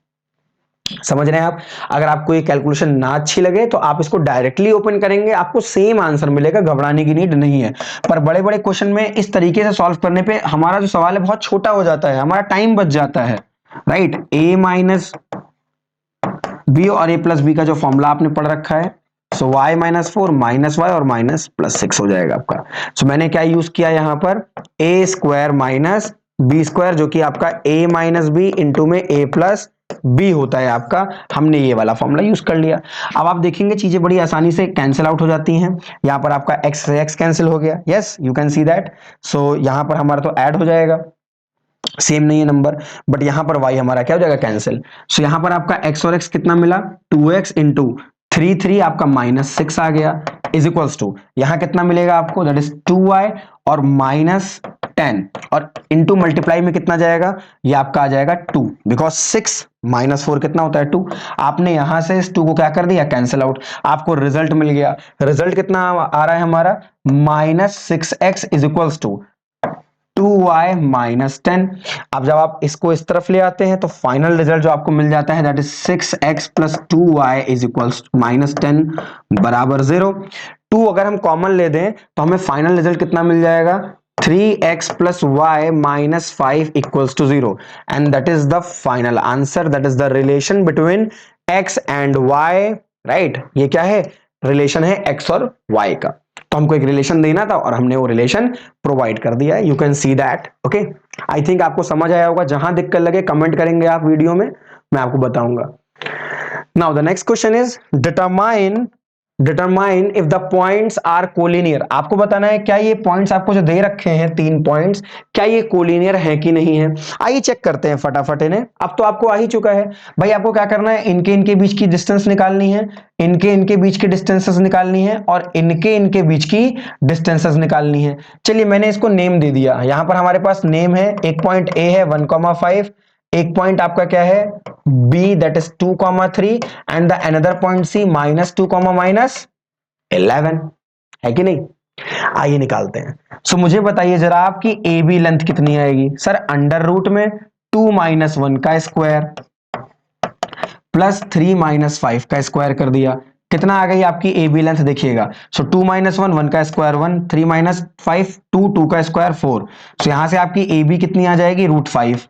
समझ रहे हैं आप। अगर आपको ये कैलकुलेशन ना अच्छी लगे तो आप इसको डायरेक्टली ओपन करेंगे, आपको सेम आंसर मिलेगा, घबराने की नीड नहीं है। पर बड़े बड़े क्वेश्चन में इस तरीके से सॉल्व करने पे हमारा जो सवाल है बहुत छोटा हो जाता है, हमारा टाइम बच जाता है, राइट। a माइनस बी और a प्लस बी का जो फॉर्मूला आपने पढ़ रखा है, सो y -4 माइनस y और माइनस +6 हो जाएगा आपका। सो मैंने क्या यूज किया यहां पर, a square minus B square, जो कि आपका a - b इंटू में a प्लस बी होता है आपका, हमने ये वाला फॉर्मूला यूज कर लिया। अब आप देखेंगे चीजें बड़ी आसानी से कैंसिल आउट हो जाती हैं। यहां पर आपका x से x कैंसिल हो गया, yes you can see that. So यहां पर हमारा तो ऐड हो जाएगा, सेम नहीं है नंबर, बट यहां पर y हमारा क्या हो जाएगा, कैंसिल। सो यहां पर आपका x और x कितना मिला, 2x इंटू 3 आपका -6 आ गया, इज इक्वल्स टू यहां कितना मिलेगा आपको, दैट इज 2y और -10, और इंटू मल्टीप्लाई में कितना जाएगा, ये आपका आ जाएगा 2, बिकॉज 6 -4 कितना होता है, 2। आपने यहां से इस 2 को क्या कर दिया, कैंसिल आउट। आपको रिजल्ट मिल गया। रिजल्ट कितना आ रहा है हमारा, -6x is equals to 2y -10। अब जब आप इसको इस तरफ ले आते हैं तो फाइनल रिजल्ट जो आपको मिल जाता है, that is 6x + 2y is equals -10 बराबर 0। 2 अगर हम कॉमन ले दें तो हमें फाइनल रिजल्ट कितना मिल जाएगा, 3x plus y minus 5 equals to 0 and that is the final answer, that is the relation between x and y, right? ये क्या है? रिलेशन है x और y का। तो हमको एक रिलेशन देना था और हमने वो रिलेशन प्रोवाइड कर दिया है। You can see that. Okay, I think आपको समझ आया होगा। जहां दिक्कत लगे कमेंट करेंगे आप वीडियो में, मैं आपको बताऊंगा। Now the next question is determine if the points are collinear. आपको बताना है क्या ये पॉइंट्स आपको जो दे रखे हैं 3 पॉइंट्स, क्या ये कोलिनियर है कि नहीं है। आइए चेक करते हैं फटाफट इन्हें। अब तो आपको आ ही चुका है भाई, आपको क्या करना है, इनके इनके बीच की डिस्टेंस निकालनी है, इनके इनके बीच की डिस्टेंसेस निकालनी है और इनके इनके बीच की डिस्टेंसेस निकालनी है। चलिए मैंने इसको नेम दे दिया। यहां पर हमारे पास नेम है, एक पॉइंट ए है 1,5, एक पॉइंट आपका क्या है B, that is 2,3 and the another point C -2, -11 है कि नहीं। आइए निकालते हैं। सो मुझे बताइए जरा आपकी AB लेंथ कितनी आएगी। सर अंडर रूट में 2 - 1 का स्क्वायर प्लस 3 - 5 का स्क्वायर कर दिया, कितना आ गई आपकी AB लेंथ देखिएगा। सो 2 - 1 1 का स्क्वायर 1, 3 - 5 2, 2 का स्क्वायर 4। सो यहां से आपकी AB कितनी आ जाएगी, √5।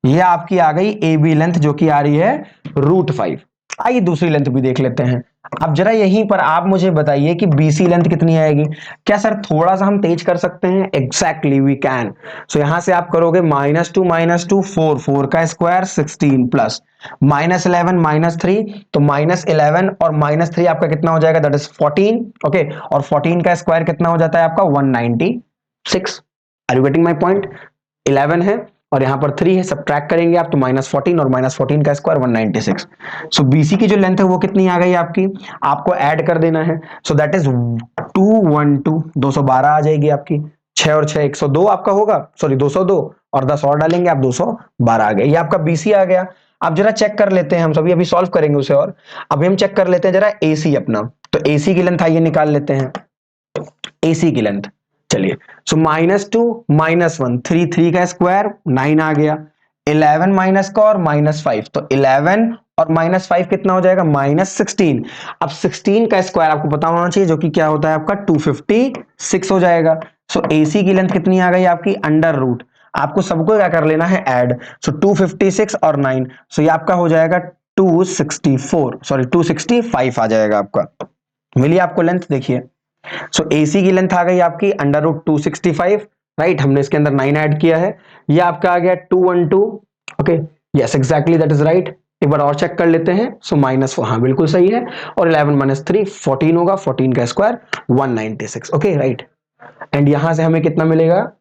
ये आपकी आ गई ए बी लेंथ जो कि आ रही है √5। आइए दूसरी लेंथ भी देख लेते हैं। अब जरा यहीं पर आप मुझे बताइए कि बीसी लेंथ कितनी आएगी। क्या सर थोड़ा सा हम तेज कर सकते हैं? Exactly we can. सो यहां से आप करोगे -2 -2 4, 4 का स्क्वायर 16 प्लस -11 -3, तो -11 और -3 आपका कितना हो जाएगा, दैट इज 14। ओके, और 14 का स्क्वायर कितना हो जाता है आपका 196। Are you getting my point? 11 है और यहां पर 3 है, सब्ट्रैक्ट करेंगे आप तो -14 और -14 का स्क्वायर 196। सो बीसी की जो लेंथ है वो कितनी आ गई आपकी, आपको ऐड कर देना है। सो दैट इज 212, 212 आ जाएगी आपकी। 6 और 6 102 आपका होगा, सॉरी 202, और 10 और डालेंगे आप 212 आ गया। ये आपका बीसी आ गया। अब जरा चेक कर लेते हैं, हम सभी अभी सॉल्व करेंगे उसे। और अभी हम चेक कर लेते हैं जरा एसी अपना। तो एसी की लेंथ आइए निकाल लेते हैं, एसी की लेंथ। चलिए, सो -2 -1, 3 3 का स्क्वायर 9 आ गया, 11 माइनस का और -5, तो 11 और -5 कितना हो जाएगा, -16। अब 16 का स्क्वायर आपको पता होना चाहिए जो कि क्या होता है आपका 256 हो जाएगा। सो एसी की लेंथ कितनी आ गई आपकी, अंडर रूट, आपको सबको क्या कर लेना है, ऐड। सो 256 और 9, सो ये आपका हो जाएगा 264, सॉरी 265 आ जाएगा आपका। मिली आपको लेंथ, देखिए। सो एसी की लेंथ आ गई आपकी √265, राइट। हमने इसके अंदर 9 ऐड किया है, ये आपका आ गया 212। Okay, yes exactly that is right. एक बार और चेक कर लेते हैं। सो माइनस, हाँ बिल्कुल सही है। और 11 - 3 14 होगा, 14 का स्क्वायर 196। ओके राइट, एंड यहां से हमें कितना मिलेगा,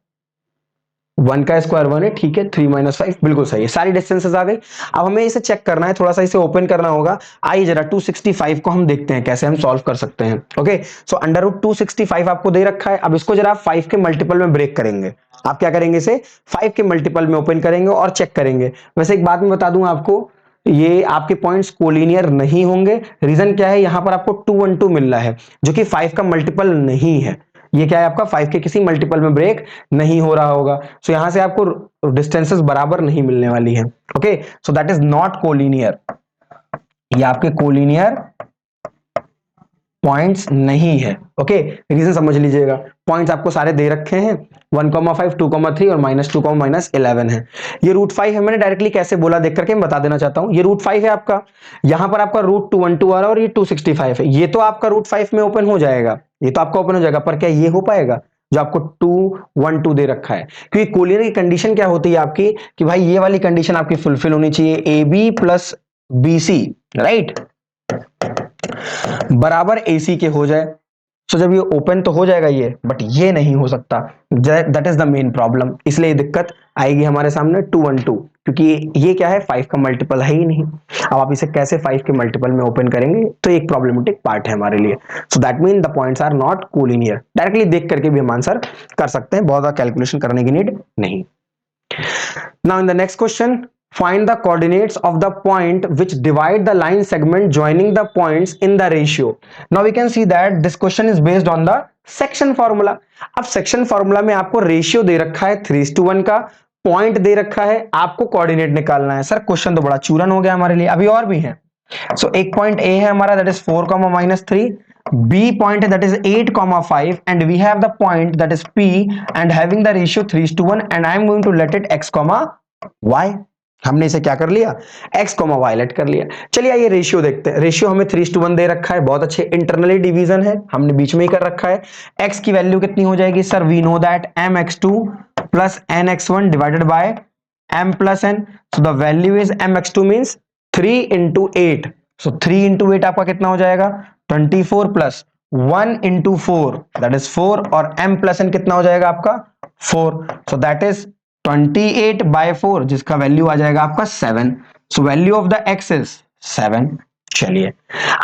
1 का स्क्वायर 1 है, ठीक है। 3 - 5 बिल्कुल सही है, सारी डिस्टेंसेस आ गई। अब हमें इसे चेक करना है, थोड़ा सा इसे ओपन करना होगा। आइए जरा 265 को हम देखते हैं कैसे हम सॉल्व कर सकते हैं। ओके, सो √265 आपको दे रखा है। अब इसको जरा आप 5 के मल्टीपल में ब्रेक करेंगे। आप क्या करेंगे, इसे 5 के मल्टीपल में ओपन करेंगे और चेक करेंगे। वैसे एक बात मैं बता दूं आपको, ये आपके पॉइंट्स कोलिनियर नहीं होंगे। रीजन क्या है, यहां पर आपको 212 मिल रहा है जो कि 5 का मल्टीपल नहीं है। ये क्या है आपका 5 के किसी मल्टीपल में ब्रेक नहीं हो रहा होगा। सो यहां से आपको डिस्टेंसेस बराबर नहीं मिलने वाली है। Okay, so that is not collinear. ये आपके कोलिनियर पॉइंट्स नहीं है। ओके, रीजन समझ लीजिएगा। पॉइंट्स आपको सारे दे रखे हैं, 1,5 2,3 और -2, -11 है। ये √5 है। मैंने डायरेक्टली कैसे बोला देख करके मैं बता देना चाहता हूं। ये √5 है आपका, यहां पर आपका √212 आ रहा है और ये 265 है। ये तो आपका √5 में ओपन हो जाएगा, ये तो आपका ओपन हो जाएगा, पर क्या ये हो पाएगा जो आपको 212 दे रखा है? क्योंकि कोलिनियर की कंडीशन क्या होती है आपकी, कि भाई ये वाली कंडीशन आपकी फुलफिल होनी चाहिए, A B plus B C, right, बराबर एसी के हो जाए। सो जब ये ओपन तो हो जाएगा ये, बट ये नहीं हो सकता। That is the main problem. इसलिए ये दिक्कत आएगी हमारे सामने 212, क्योंकि ये क्या है 5 का मल्टीपल है ही नहीं। अब आप इसे कैसे 5 के मल्टीपल में ओपन करेंगे, तो एक प्रॉब्लमेटिक पार्ट है हमारे लिए। So that mean the points are not collinear. Directly देख करके भी हम आंसर कर सकते हैं, बहुत ज्यादा कैलकुलेशन करने की नीड नहीं। Now in the next question, find the coordinates of the point which divide the line segment joining the points in the ratio. Now we can see that this question is based on the section formula. अब section formula में आपको ratio दे रखा है 3:1 का, point दे रखा है, आपको coordinate निकालना है। सर क्वेश्चन तो बड़ा चूरन हो गया हमारे लिए, अभी और भी है। सो एक पॉइंट ए है हमारा, that is 4, -3, B point that is 8,5 and we have the point that is P and having the ratio 3:1 and I am going to let it x, y. हमने इसे क्या कर लिया, x, y लेट कर लिया। चलिए ये रेशियो देखते हैं। रेशियो हमें 3:1 दे रखा है, बहुत अच्छे। इंटरनली डिवीजन है, हमने बीच में ही कर रखा है। x की वैल्यू कितनी हो जाएगी sir, we know that mx2 plus nx1 divided by m plus n। So the value is mx2 means 3 into 8। So 3 into 8 आपका कितना हो जाएगा 24 प्लस 1 into 4 दैट इज 4 और m प्लस n कितना हो जाएगा आपका 4। सो दैट इज 28 by 4 जिसका वैल्यू आ जाएगा आपका 7। So value of the x is 7। चलिए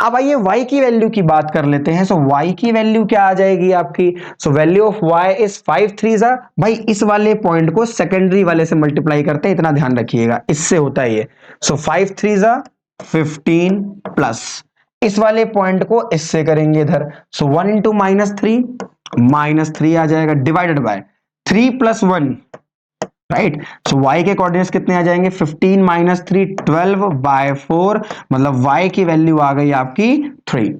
अब आइए y की वैल्यू की बात कर लेते हैं। सो y की वैल्यू क्या आ जाएगी आपकी, so value of y is 5 3 जा, भाई इस वाले पॉइंट को सेकेंडरी वाले से मल्टीप्लाई करते हैं, इतना ध्यान रखिएगा, इससे होता है ये। सो 5 3 जा 15 प्लस इस वाले पॉइंट को इससे करेंगे इधर। सो 1 इंटू -3 आ जाएगा divided by 3 plus 1 right. So y के कोऑर्डिनेट्स कितने आ जाएंगे 15 - 3 12 by 4 मतलब y की वैल्यू आ गई आपकी 3।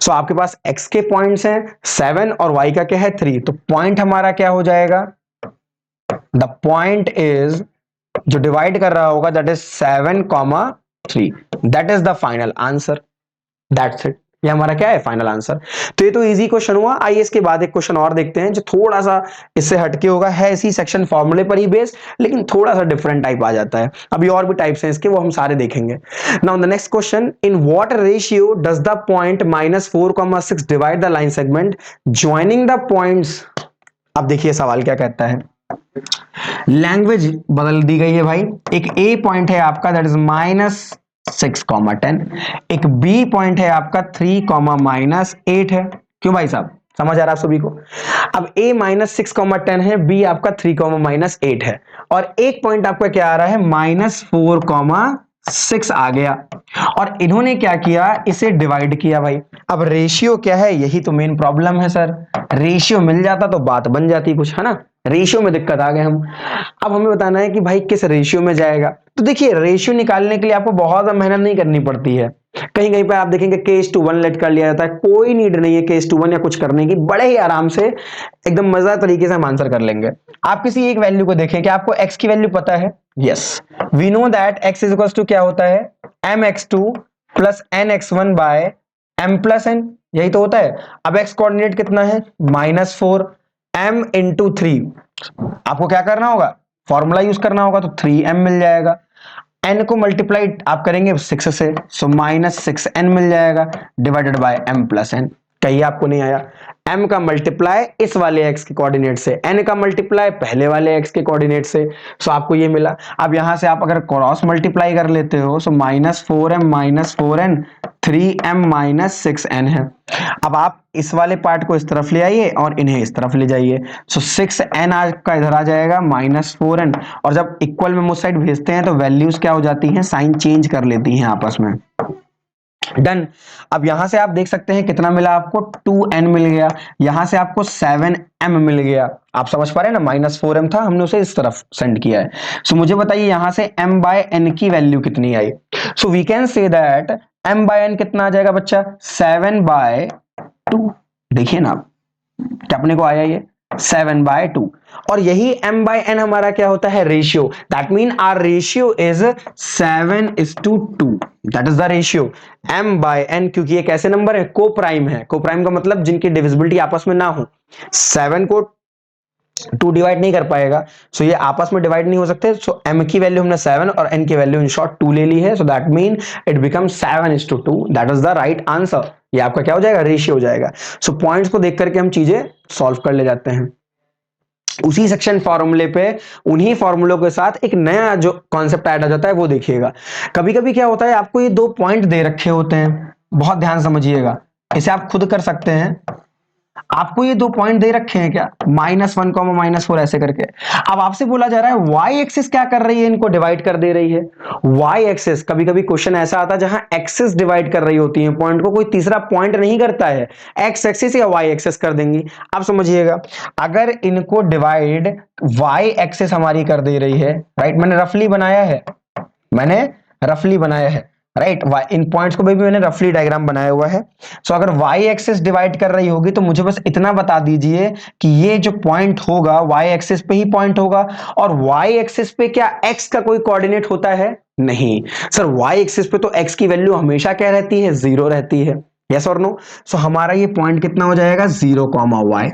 सो आपके पास x के पॉइंट्स हैं 7 और y का क्या है 3, तो पॉइंट हमारा क्या हो जाएगा, द पॉइंट इज जो डिवाइड कर रहा होगा that is 7,3, that is the final answer, that's it. ये हमारा क्या है फाइनल आंसर। तो ये तो इजी क्वेश्चन हुआ। आइए इसके बाद एक क्वेश्चन और देखते हैं जो थोड़ा सा इससे हटके होगा, है इसी सेक्शन फॉर्मूले पर ही बेस्ड लेकिन थोड़ा सा डिफरेंट टाइप आ जाता है। अभी और भी टाइप्स हैं इसके, वो हम सारे देखेंगे। Now the next question, in what ratio does the point -4,6 divide the line segment joining the points. अब देखिए सवाल क्या कहता है, लैंग्वेज बदल दी गई है भाई। एक ए पॉइंट है आपका दैट इज -6,10, एक बी पॉइंट है आपका 3, -8 है। क्यों भाई साहब, समझ आ रहा है आप सभी को। अब a -6,10 है, b आपका 3, -8 है और एक पॉइंट आपका क्या आ रहा है -4,6 आ गया और इन्होंने क्या किया, इसे डिवाइड किया भाई। अब रेशियो क्या है, यही तो मेन प्रॉब्लम है सर। रेशियो मिल जाता तो बात बन जाती कुछ, है ना। रेशियो में दिक्कत आ गए हम। अब हमें बताना है कि भाई किस रेशियो में जाएगा। तो देखिए रेशियो निकालने के लिए आपको बहुत मेहनत नहीं करनी पड़ती है। कहीं कहीं पर आप देखेंगे k:1 लेट कर लिया जाता है, कोई नीड नहीं है k:1 या कुछ करने की, बड़े ही आराम से एकदम मजेदार तरीके से हम आंसर कर लेंगे। आप किसी एक वैल्यू को देखें कि आपको x की वैल्यू पता है, yes we know that x is equal to क्या होता है mx2 plus nx1 by m plus n, यही तो होता है। अब x कोऑर्डिनेट कितना है -4 m इंटू 3, आपको क्या करना होगा फॉर्मूला यूज करना होगा, तो 3m मिल जाएगा। n को मल्टीप्लाई आप करेंगे 6 से, सो -6n मिल जाएगा divided by m plus n। कहिए आपको नहीं आया, m का मल्टीप्लाई इस वाले x के कोऑर्डिनेट से, n का मल्टीप्लाई पहले वाले x के कोऑर्डिनेट से, सो आपको ये मिला। अब यहां से आप अगर क्रॉस मल्टीप्लाई कर लेते हो सो -4m 3m 6n है। अब आप इस वाले पार्ट को इस तरफ ले आइए और इन्हें इस तरफ ले जाइए, सो 6n आपका इधर आ जाएगा -4n और जब इक्वल में मुझ साइड भेजते हैं तो वैल्यूज क्या हो जाती हैं, साइन चेंज कर लेती हैं आपस में। डन। अब यहां से आप देख सकते हैं कितना मिला आपको 2n मिल गया, यहां से आपको 7m मिल गया। आप समझ पा रहे हैं ना, -4m था, हमने उसे इस तरफ सेंड किया है। सो मुझे बताइए यहां से m बाय n की वैल्यू कितनी आई। So we can say that m by n कितना आ जाएगा बच्चा 7/2। देखिए ना क्या अपने को आया ये 7/2 और यही m बाय n हमारा क्या होता है ratio, that mean our ratio is 7:2, that is the ratio m by n। क्योंकि ये कैसे नंबर है, को प्राइम है। को प्राइम का मतलब जिनकी डिविजिबिलिटी आपस में ना हो। 7 को 2 डिवाइड नहीं कर पाएगा, सो ये आपस में डिवाइड नहीं हो सकते। सो m की वैल्यू हमने 7 और n की वैल्यू इन शॉर्ट 2 ले ली है, सो that mean it become 7:2, that is the right answer. ये आपका क्या हो जाएगा रेशियो हो जाएगा। सो पॉइंट्स को देख करके हम चीजें सॉल्व कर ले जाते हैं। उसी सेक्शन फॉर्मूले पे उन्हीं फॉर्मूलों के साथ एक नया जो कॉन्सेप्ट ऐड आ जाता है वो देखिएगा। कभी कभी क्या होता है, आपको ये 2 पॉइंट दे रखे होते हैं, बहुत ध्यान समझिएगा, इसे आप खुद कर सकते हैं। आपको ये 2 पॉइंट दे रखे हैं क्या -1, -4 ऐसे करके। अब आपसे बोला जा रहा है y एक्सिस क्या कर रही है, इनको डिवाइड कर दे रही है। y एक्सिस, कभी कभी क्वेश्चन ऐसा आता है जहां एक्सिस डिवाइड कर रही होती है पॉइंट को, कोई तीसरा पॉइंट नहीं करता है, x एक्सिस या y एक्सिस कर देंगी। आप समझिएगा अगर इनको डिवाइड y एक्सिस हमारी कर दे रही है, राइट, मैंने रफली बनाया है, राइट। इन पॉइंट्स को भी मैंने रफली डायग्राम बनाया हुआ है। सो अगर वाई एक्सिस डिवाइड कर रही होगी तो मुझे बस इतना बता दीजिए कि ये जो पॉइंट होगा वाई एक्सिस पे ही पॉइंट होगा, और वाई एक्सिस पे क्या एक्स का कोई कोऑर्डिनेट होता है? नहीं सर, वाई एक्सिस पे तो एक्स की वैल्यू हमेशा क्या रहती है? जीरो रहती है। यस और नो? सो हमारा ये पॉइंट कितना हो जाएगा? 0, y।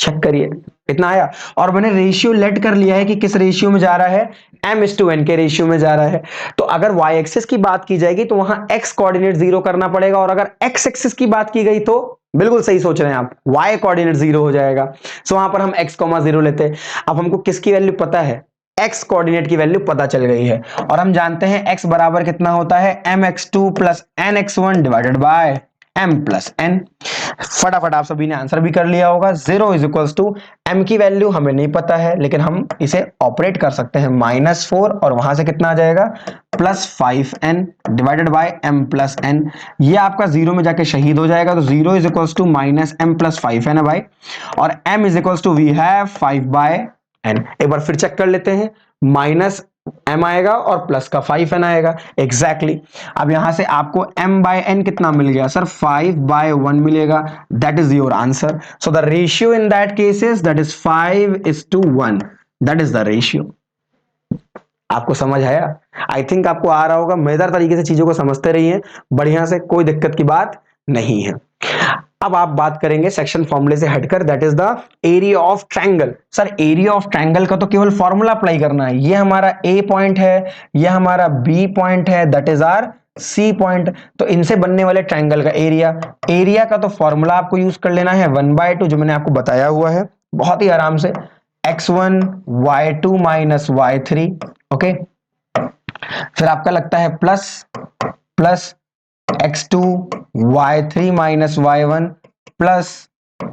चेक करिए, इतना आया। और मैंने रेशियो लेट कर लिया है कि किस रेशियो में जा रहा है? m/n के रेशियो में जा रहा है। तो अगर y एक्सिस की बात की जाएगी तो वहां x कोऑर्डिनेट जीरो करना पड़ेगा, और अगर x एक्सिस की बात की गई तो बिल्कुल सही सोच रहे हैं आप, y कोऑर्डिनेट जीरो हो जाएगा। सो वहां पर हम x, 0 लेते हैं। अब हमको किसकी वैल्यू पता है? x कोऑर्डिनेट की वैल्यू पता चल गई है, और हम जानते हैं x बराबर कितना होता है? mx2 plus nx1 divided by m plus n। फटाफट आप सभी ने आंसर भी कर लिया होगा। 0 इज इक्वल्स टू m की वैल्यू हमें नहीं पता है, लेकिन हम इसे ऑपरेट कर सकते हैं -4, और वहां से कितना आ जाएगा? +5n divided by m plus n। ये आपका 0 में जाके शहीद हो जाएगा, तो 0 is equals to -m plus 5n है भाई, और m is equals to we have 5/n। एक बार फिर चेक कर लेते हैं, माइनस m आएगा और प्लस का 5n आएगा। एग्जैक्टली अब यहां से आपको m/n कितना मिल गया सर? 5/1 मिलेगा। That is your answer. So the ratio in that case is that is 5:1। That is the ratio. आपको समझ आया? आई थिंक आपको आ रहा होगा। मजेदार तरीके से चीजों को समझते रहिए बढ़िया से, कोई दिक्कत की बात नहीं है। अब आप बात करेंगे सेक्शन फॉर्मूले से हटकर, that is the area of triangle. Sir area of triangle का तो केवल फॉर्मूला अप्लाई करना है। ये हमारा ए पॉइंट है, ये हमारा बी पॉइंट है, that is or C point. तो इनसे बनने वाले ट्रायंगल का एरिया, एरिया का तो फॉर्मूला आपको यूज कर लेना है 1/2, जो मैंने आपको बताया हुआ है बहुत ही आराम से, x1 y2 minus y3। Okay, फिर आपका लगता है plus plus x2 y3 minus y1 plus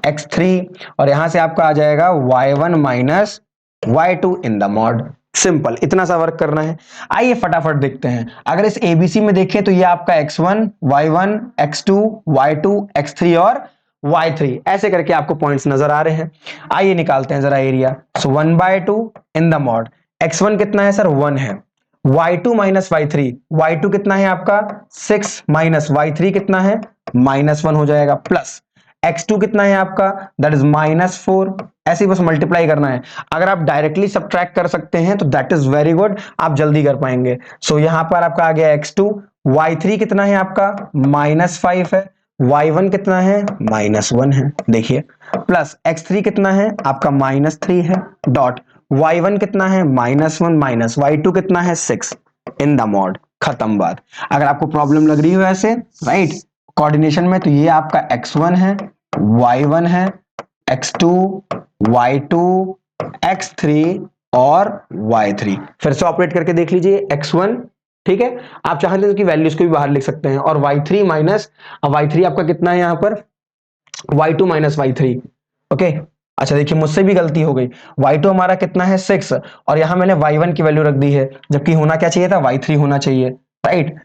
x3, और यहां से आपका आ जाएगा y1 minus y2 in the mod. Simple, इतना सा वर्क करना है। आइए फटाफट देखते हैं। अगर इस एबीसी में देखें तो ये आपका x1 y1 x2 y2 x3 और y3 ऐसे करके आपको पॉइंट्स नजर आ रहे हैं। आइए निकालते हैं जरा area. So 1/2 in the mod, x1 कितना है सर? 1 है। y2 माइनस y3, y2 कितना है आपका? 6 माइनस y3 कितना है? -1 हो जाएगा, प्लस x2 कितना है आपका? That is -4। ऐसे ही बस मल्टीप्लाई करना है। अगर आप डायरेक्टली सब्ट्रैक्ट कर सकते हैं तो दैट इज वेरी गुड, आप जल्दी कर पाएंगे। सो यहां पर आपका आ गया x2, y3 कितना है आपका? -5 है, y1 कितना है? -1 है, देखिए, प्लस x3 कितना है आपका? -3 है, डॉट y1 कितना है? -1 माइनस y2 कितना है? 6 इन द मॉड। खत्म बात। अगर आपको प्रॉब्लम लग रही हो ऐसे राइट कोऑर्डिनेशन में, तो ये आपका x1 है, y1 है, x2 y2 x3 और y3। फिर से ऑपरेट करके देख लीजिए, x1 ठीक है, आप चाहते हैं तो वैल्यूज को भी बाहर लिख सकते हैं, और y3 माइनस y3 आपका कितना है यहां पर? y2 minus y3। ओके, अच्छा देखिए मुझसे भी गलती हो गई। y2 हमारा कितना है? 6, और यहां मैंने y1 की वैल्यू रख दी है, जबकि होना क्या चाहिए था? y3 होना चाहिए, राइट।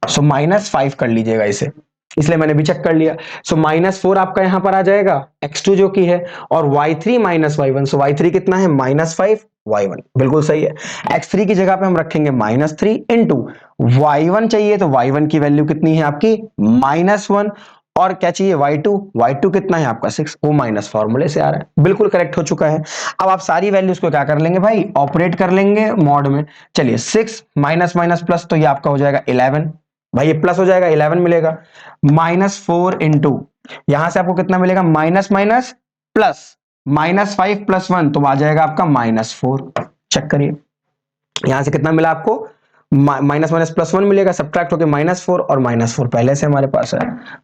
सो -5 कर लीजिएगा इसे, इसलिए मैंने भी चेक कर लिया। सो -4 आपका यहां पर आ जाएगा x2 जो कि है, और y3 माइनस y1, सो y3 कितना है? -5, y1 बिल्कुल सही है। x3 की जगह पे हम रखेंगे -3 इंटू y1 चाहिए, तो y1 की वैल्यू कितनी है आपकी? -1, और क्या चाहिए? y2 कितना है आपका? 6, वो माइनस फॉर्मूले से आ रहा है, बिल्कुल करेक्ट हो चुका है। अब आप सारी वैल्यूज को क्या कर लेंगे भाई? ऑपरेट कर लेंगे मॉड में। चलिए 6 माइनस माइनस प्लस, तो ये आपका हो जाएगा 11, भाई ये प्लस हो जाएगा 11 मिलेगा, -4 इंटू यहां से आपको कितना मिलेगा? माइनस माइनस प्लस, -5 + 1 तो आ जाएगा आपका -4। चेक करिए, यहां से कितना मिला आपको? माइनस माइनस +1 मिलेगा, सब्ट्रैक्ट होकर -4, और -4 पहले से हमारे पास है।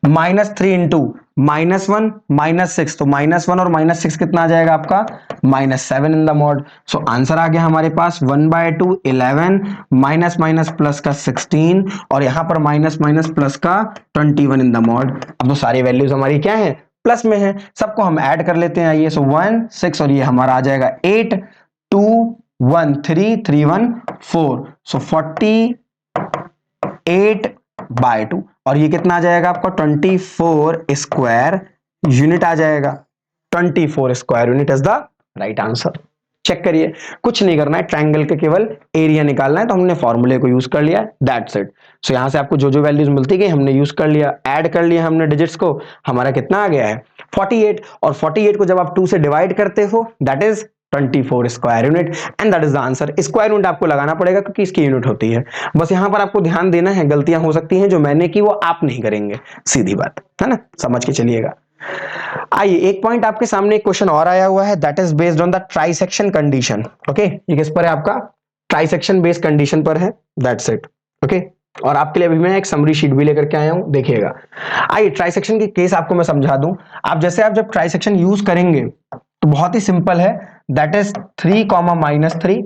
-3 इंटू -1 -6, तो -1 और -6 कितना आ जाएगा आपका? -7 in the mod. So answer आ गया हमारे पास 1/2 11, माइनस माइनस प्लस का 16, और यहां पर माइनस माइनस प्लस का 21 इन द मॉड। अब तो सारी वैल्यूज हमारी क्या है? प्लस में है। सबको हम ऐड कर लेते हैं, आइए। सो 1 6, और ये हमारा आ जाएगा 8 2 1 3 3 1 4, सो 48/2, और ये कितना आ जाएगा आपका? 24 स्क्वायर यूनिट आ जाएगा। 24 square unit is the right answer. Check करिए, कुछ नहीं करना है, ट्रायंगल के केवल एरिया निकालना है, तो हमने फॉर्मूले को यूज कर लिया, दैट्स इट। सो यहां से आपको जो जो वैल्यूज मिलती गई हमने यूज कर लिया, ऐड कर लिया हमने डिजिट्स को, हमारा कितना आ गया है 48, और 48 को जब आप 2 से डिवाइड करते हो that is 24 square unit, and that is the answer. Square unit आपको लगाना पड़ेगा क्योंकि इसकी यूनिट होती है। बस यहां पर आपको ध्यान देना है, गलतियां हो सकती हैं जो मैंने की वो आप नहीं करेंगे, सीधी बात है ना, समझ के चलिएगा। आइए एक पॉइंट आपके सामने एक क्वेश्चन और आया हुआ है, that is based on the trisection condition. Okay, ये किस पर है आपका, ट्राइसेक्शन बेस्ड कंडीशन पर है, दैट्स इट। ओके, और आपके लिए अभी मैं एक समरी शीट भी लेकर के आया हूं, देखिएगा। आइए ट्राइसेक्शन की केस आपको मैं समझा दूं। आप जैसे आप जब ट्राइसेक्शन यूज करेंगे तो बहुत ही सिंपल है, दैट इज 3 कॉमा -3,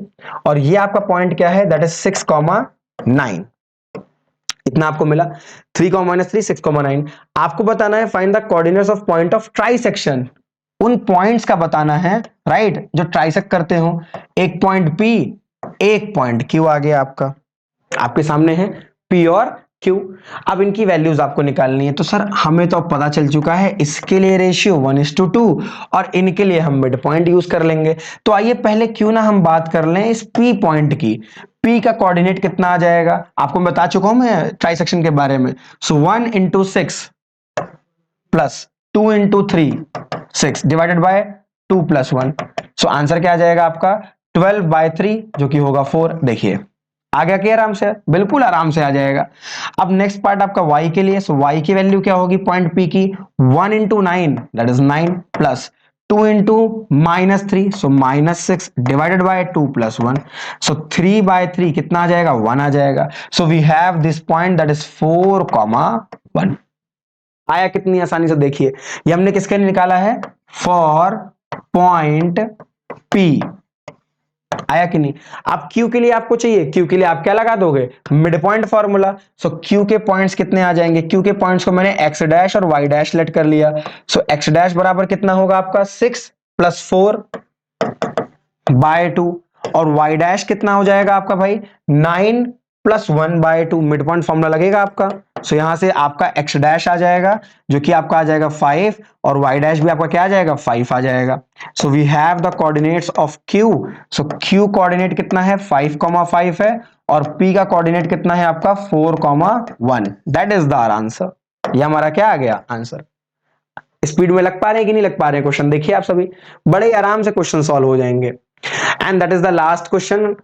और ये आपका पॉइंट क्या है, दैट इज 6 कॉमा 9। इतना आपको मिला, 3 -3 6 9। आपको बताना है find the coordinates of point of trisection, उन पॉइंट्स का बताना है, राइट, जो ट्राइसेक्ट करते हो। एक पॉइंट P, एक पॉइंट Q आ गया आपका, आपके सामने है P और Q। अब इनकी वैल्यूज आपको निकालनी है, तो सर हमें तो अब पता चल चुका है, इसके लिए रेशियो 1:2 और इनके लिए हम मिड पॉइंट यूज कर लेंगे। तो आइए पहले क्यों ना हम बात कर लें इस P पॉइंट की। P का कोऑर्डिनेट कितना आ जाएगा, आपको मैं बता चुका हूं मैं ट्राइसेक्शन के बारे में। सो 1 × 6 plus 2 × 3 6 divided by 2 + 1। So answer क्या आ जाएगा आपका 12/3, जो कि होगा 4। देखिए आ गया कि आराम से, बिल्कुल आराम से आ जाएगा। अब नेक्स्ट पार्ट आपका y के लिए, सो y की वैल्यू क्या होगी पॉइंट P की, 1 × 9 that is 9 plus 2 × -3 so -6 divided by 2 + 1। So 3/3 कितना आ जाएगा, 1 आ जाएगा। So we have this point that is 4,1। आया कितनी आसानी से, देखिए ये हमने किसके लिए निकाला है, फॉर पॉइंट P। आया कि नहीं। अब Q के लिए आपको चाहिए, Q के लिए आप क्या लगा दोगे, मिड पॉइंट फॉर्मूला। सो Q के पॉइंट्स कितने आ जाएंगे, Q के पॉइंट्स को मैंने x डैश और y डैश लेट कर लिया। सो x डैश बराबर कितना होगा आपका 6 + 4/2, और y डैश कितना हो जाएगा आपका भाई 9 + 1/2, मिड पॉइंट फॉर्मूला लगेगा आपका। सो यहां से आपका x डैश आ जाएगा जो कि आपका आ जाएगा 5, और y डैश भी आपका क्या आ जाएगा 5 आ जाएगा। So we have the coordinates of Q। So Q coordinate कितना है 5,5 है, और P का कोऑर्डिनेट कितना है आपका 4,1। That is the answer. ये हमारा क्या आ गया आंसर। स्पीड में लग पा रहे हैं कि नहीं लग पा रहे हैं क्वेश्चन, देखिए आप सभी बड़े आराम से क्वेश्चन सॉल्व हो जाएंगे। And that is the last question.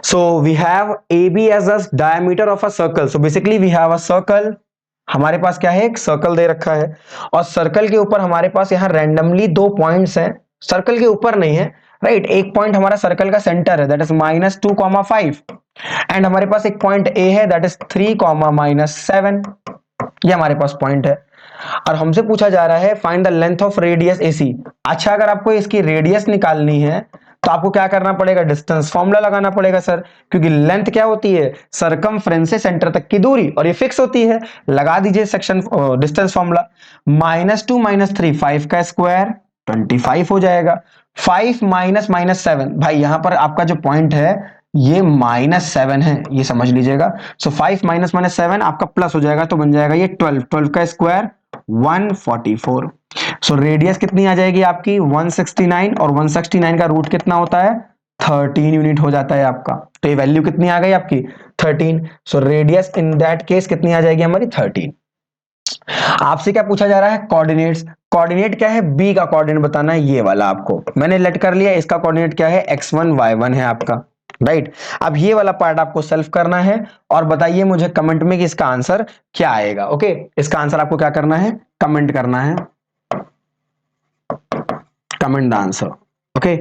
So we have AB as a diameter of a circle. So basically we have a circle. हमारे पास क्या है, एक सर्कल दे रखा है, और सर्कल के ऊपर हमारे पास यहाँ रैंडमली 2 पॉइंट्स हैं, सर्कल के ऊपर नहीं है, राइट। एक पॉइंट हमारा सर्कल का सेंटर है, दैट इज -2,5, एंड हमारे पास एक पॉइंट A है, दैट इज 3, -7। ये हमारे पास पॉइंट है, और हमसे पूछा जा रहा है find the length of radius AC। अच्छा, अगर आपको इसकी रेडियस निकालनी है तो आपको क्या करना पड़ेगा, डिस्टेंस फॉर्मूला लगाना पड़ेगा सर, क्योंकि लेंथ क्या होती है, सरकमफ्रेंस से सेंटर तक की दूरी, और ये फिक्स होती है। लगा दीजिए सेक्शन डिस्टेंस फॉर्मूला, -2 - 3 5 का स्क्वायर 25 हो जाएगा। 5 - -7, भाई यहां पर आपका जो पॉइंट है ये -7 है, ये समझ लीजिएगा। सो 5 - -7 आपका प्लस हो जाएगा, तो बन जाएगा ये 12, 12 का स्क्वायर 144। सो रेडियस कितनी आ जाएगी आपकी 169, और 169 का रूट कितना होता है 13 यूनिट हो जाता है आपका। तो ये वैल्यू कितनी आ गई आपकी 13। So radius in that case कितनी आ जाएगी हमारी 13। आपसे क्या पूछा जा रहा है, कोऑर्डिनेट्स। कोऑर्डिनेट क्या है, बी का कोऑर्डिनेट बताना है, ये वाला आपको मैंने लेट कर लिया। इसका कोऑर्डिनेट क्या है, x1 y1 है आपका, राइट। अब ये वाला पार्ट आपको सॉल्व करना है, और बताइए मुझे कमेंट में कि इसका आंसर क्या आएगा। ओके, इसका आंसर आपको क्या करना है, कमेंट करना है, कमेंट द आंसर। ओके,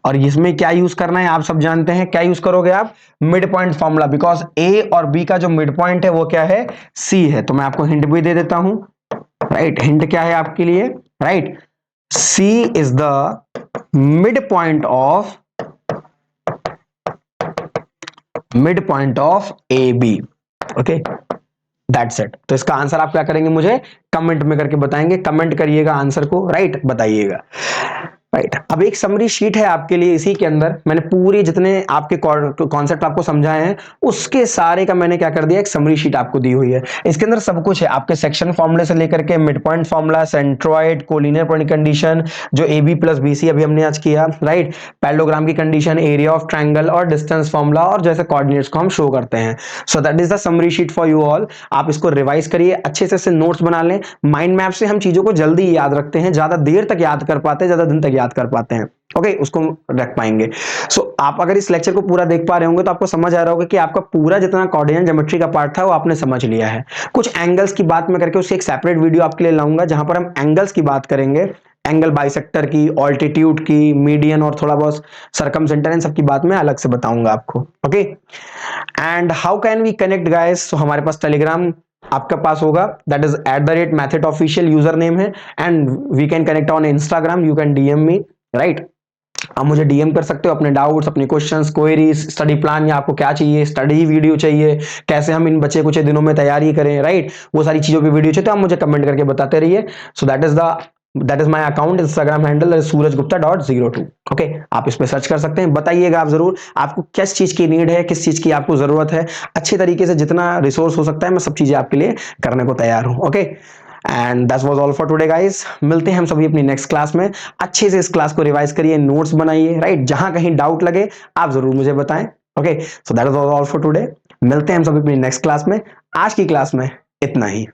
और इसमें क्या यूज करना है आप सब जानते हैं, क्या यूज करोगे आप, मिड पॉइंट फॉर्मूला, बिकॉज ए और बी का जो मिड पॉइंट है वो क्या है, सी है। तो मैं आपको हिंट भी दे देता हूं, राइट। हिंट क्या है आपके लिए, right, C is the mid point of A B. Okay, that's it. तो इसका आंसर आप क्या करेंगे, मुझे कमेंट में करके बताएंगे, कमेंट करिएगा आंसर को, राइट, बताइएगा। राइट। अब एक समरी शीट है आपके लिए, इसी के अंदर मैंने पूरे जितने आपके कॉन्सेप्ट आपको समझाए हैं उसके सारे का मैंने क्या कर दिया, एक समरी शीट आपको दी हुई है। इसके अंदर सब कुछ है, आपके सेक्शन फॉर्मूले से लेकर के mid point formula, centroid, collinear point condition, जो a B plus B c अभी हमने आज किया, राइट, पैरेललोग्राम की कंडीशन, एरिया ऑफ ट्रायंगल और डिस्टेंस फॉर्मूला, और जैसे कोऑर्डिनेट्स को हम शो करते हैं। So that is the summary sheet for you all. आप इसको रिवाइज करिए, अच्छे से नोट्स बना लें। माइंड मैप से हम चीजों को जल्दी याद रखते हैं, ज्यादा देर तक याद कर पाते हैं, ज्यादा दिन तक याद कर पाते हैं। ओके, उसको रख पाएंगे। आप अगर इस लेक्चर को पूरा देख पा रहे होंगे तो आपको समझ आ रहा होगा कि आपका पूरा जितना कोऑर्डिनेट ज्योमेट्री का पार्ट था वो आपने समझ लिया है। कुछ एंगल्स की बात मैं करके उसकी एक सेपरेट वीडियो आपके लिए लाऊंगा, जहां पर हम एंगल्स की बात करेंगे, एंगल बाइसेक्टर की, ऑल्टीट्यूड की, मीडियन और थोड़ा बहुत सरकमसेंटर, इन सब की बात मैं अलग से बताऊंगा आपको। Okay, and how can we connect guys? तो हमारे पास टेलीग्राम आपका पास होगा, दैट इज @मैथड ऑफिशियल यूजर नेम है, and we can connect on Instagram, you can DM me, right. आप मुझे डीएम कर सकते हो अपने डाउट्स, अपने क्वेश्चंस, क्वेरीज, स्टडी प्लान, या आपको क्या चाहिए, स्टडी वीडियो चाहिए, कैसे हम इन बचे कुछ दिनों में तैयारी करें, राइट, वो सारी चीजों की वीडियो चाहिए तो आप मुझे कमेंट करके बताते रहिए। सो that is my account, Instagram handle surajgupta.02। Okay, आप इस पे सर्च कर सकते हैं। बताइएगा आप जरूर आपको किस चीज की नीड है, किस चीज की आपको जरूरत है। अच्छे तरीके से जितना रिसोर्स हो सकता है मैं सब चीजें आपके लिए करने को तैयार हूं। Okay, and that was all for today guys. मिलते हैं हम सभी अपनी नेक्स्ट क्लास में। अच्छे से इस क्लास को रिवाइज करिए, नोट्स बनाइए, राइट, जहां कहीं डाउट लगे आप जरूर मुझे बताएं। Okay, so that was all for today. मिलते हैं हम सभी अपनी नेक्स्ट क्लास में। आज की क्लास में इतना ही।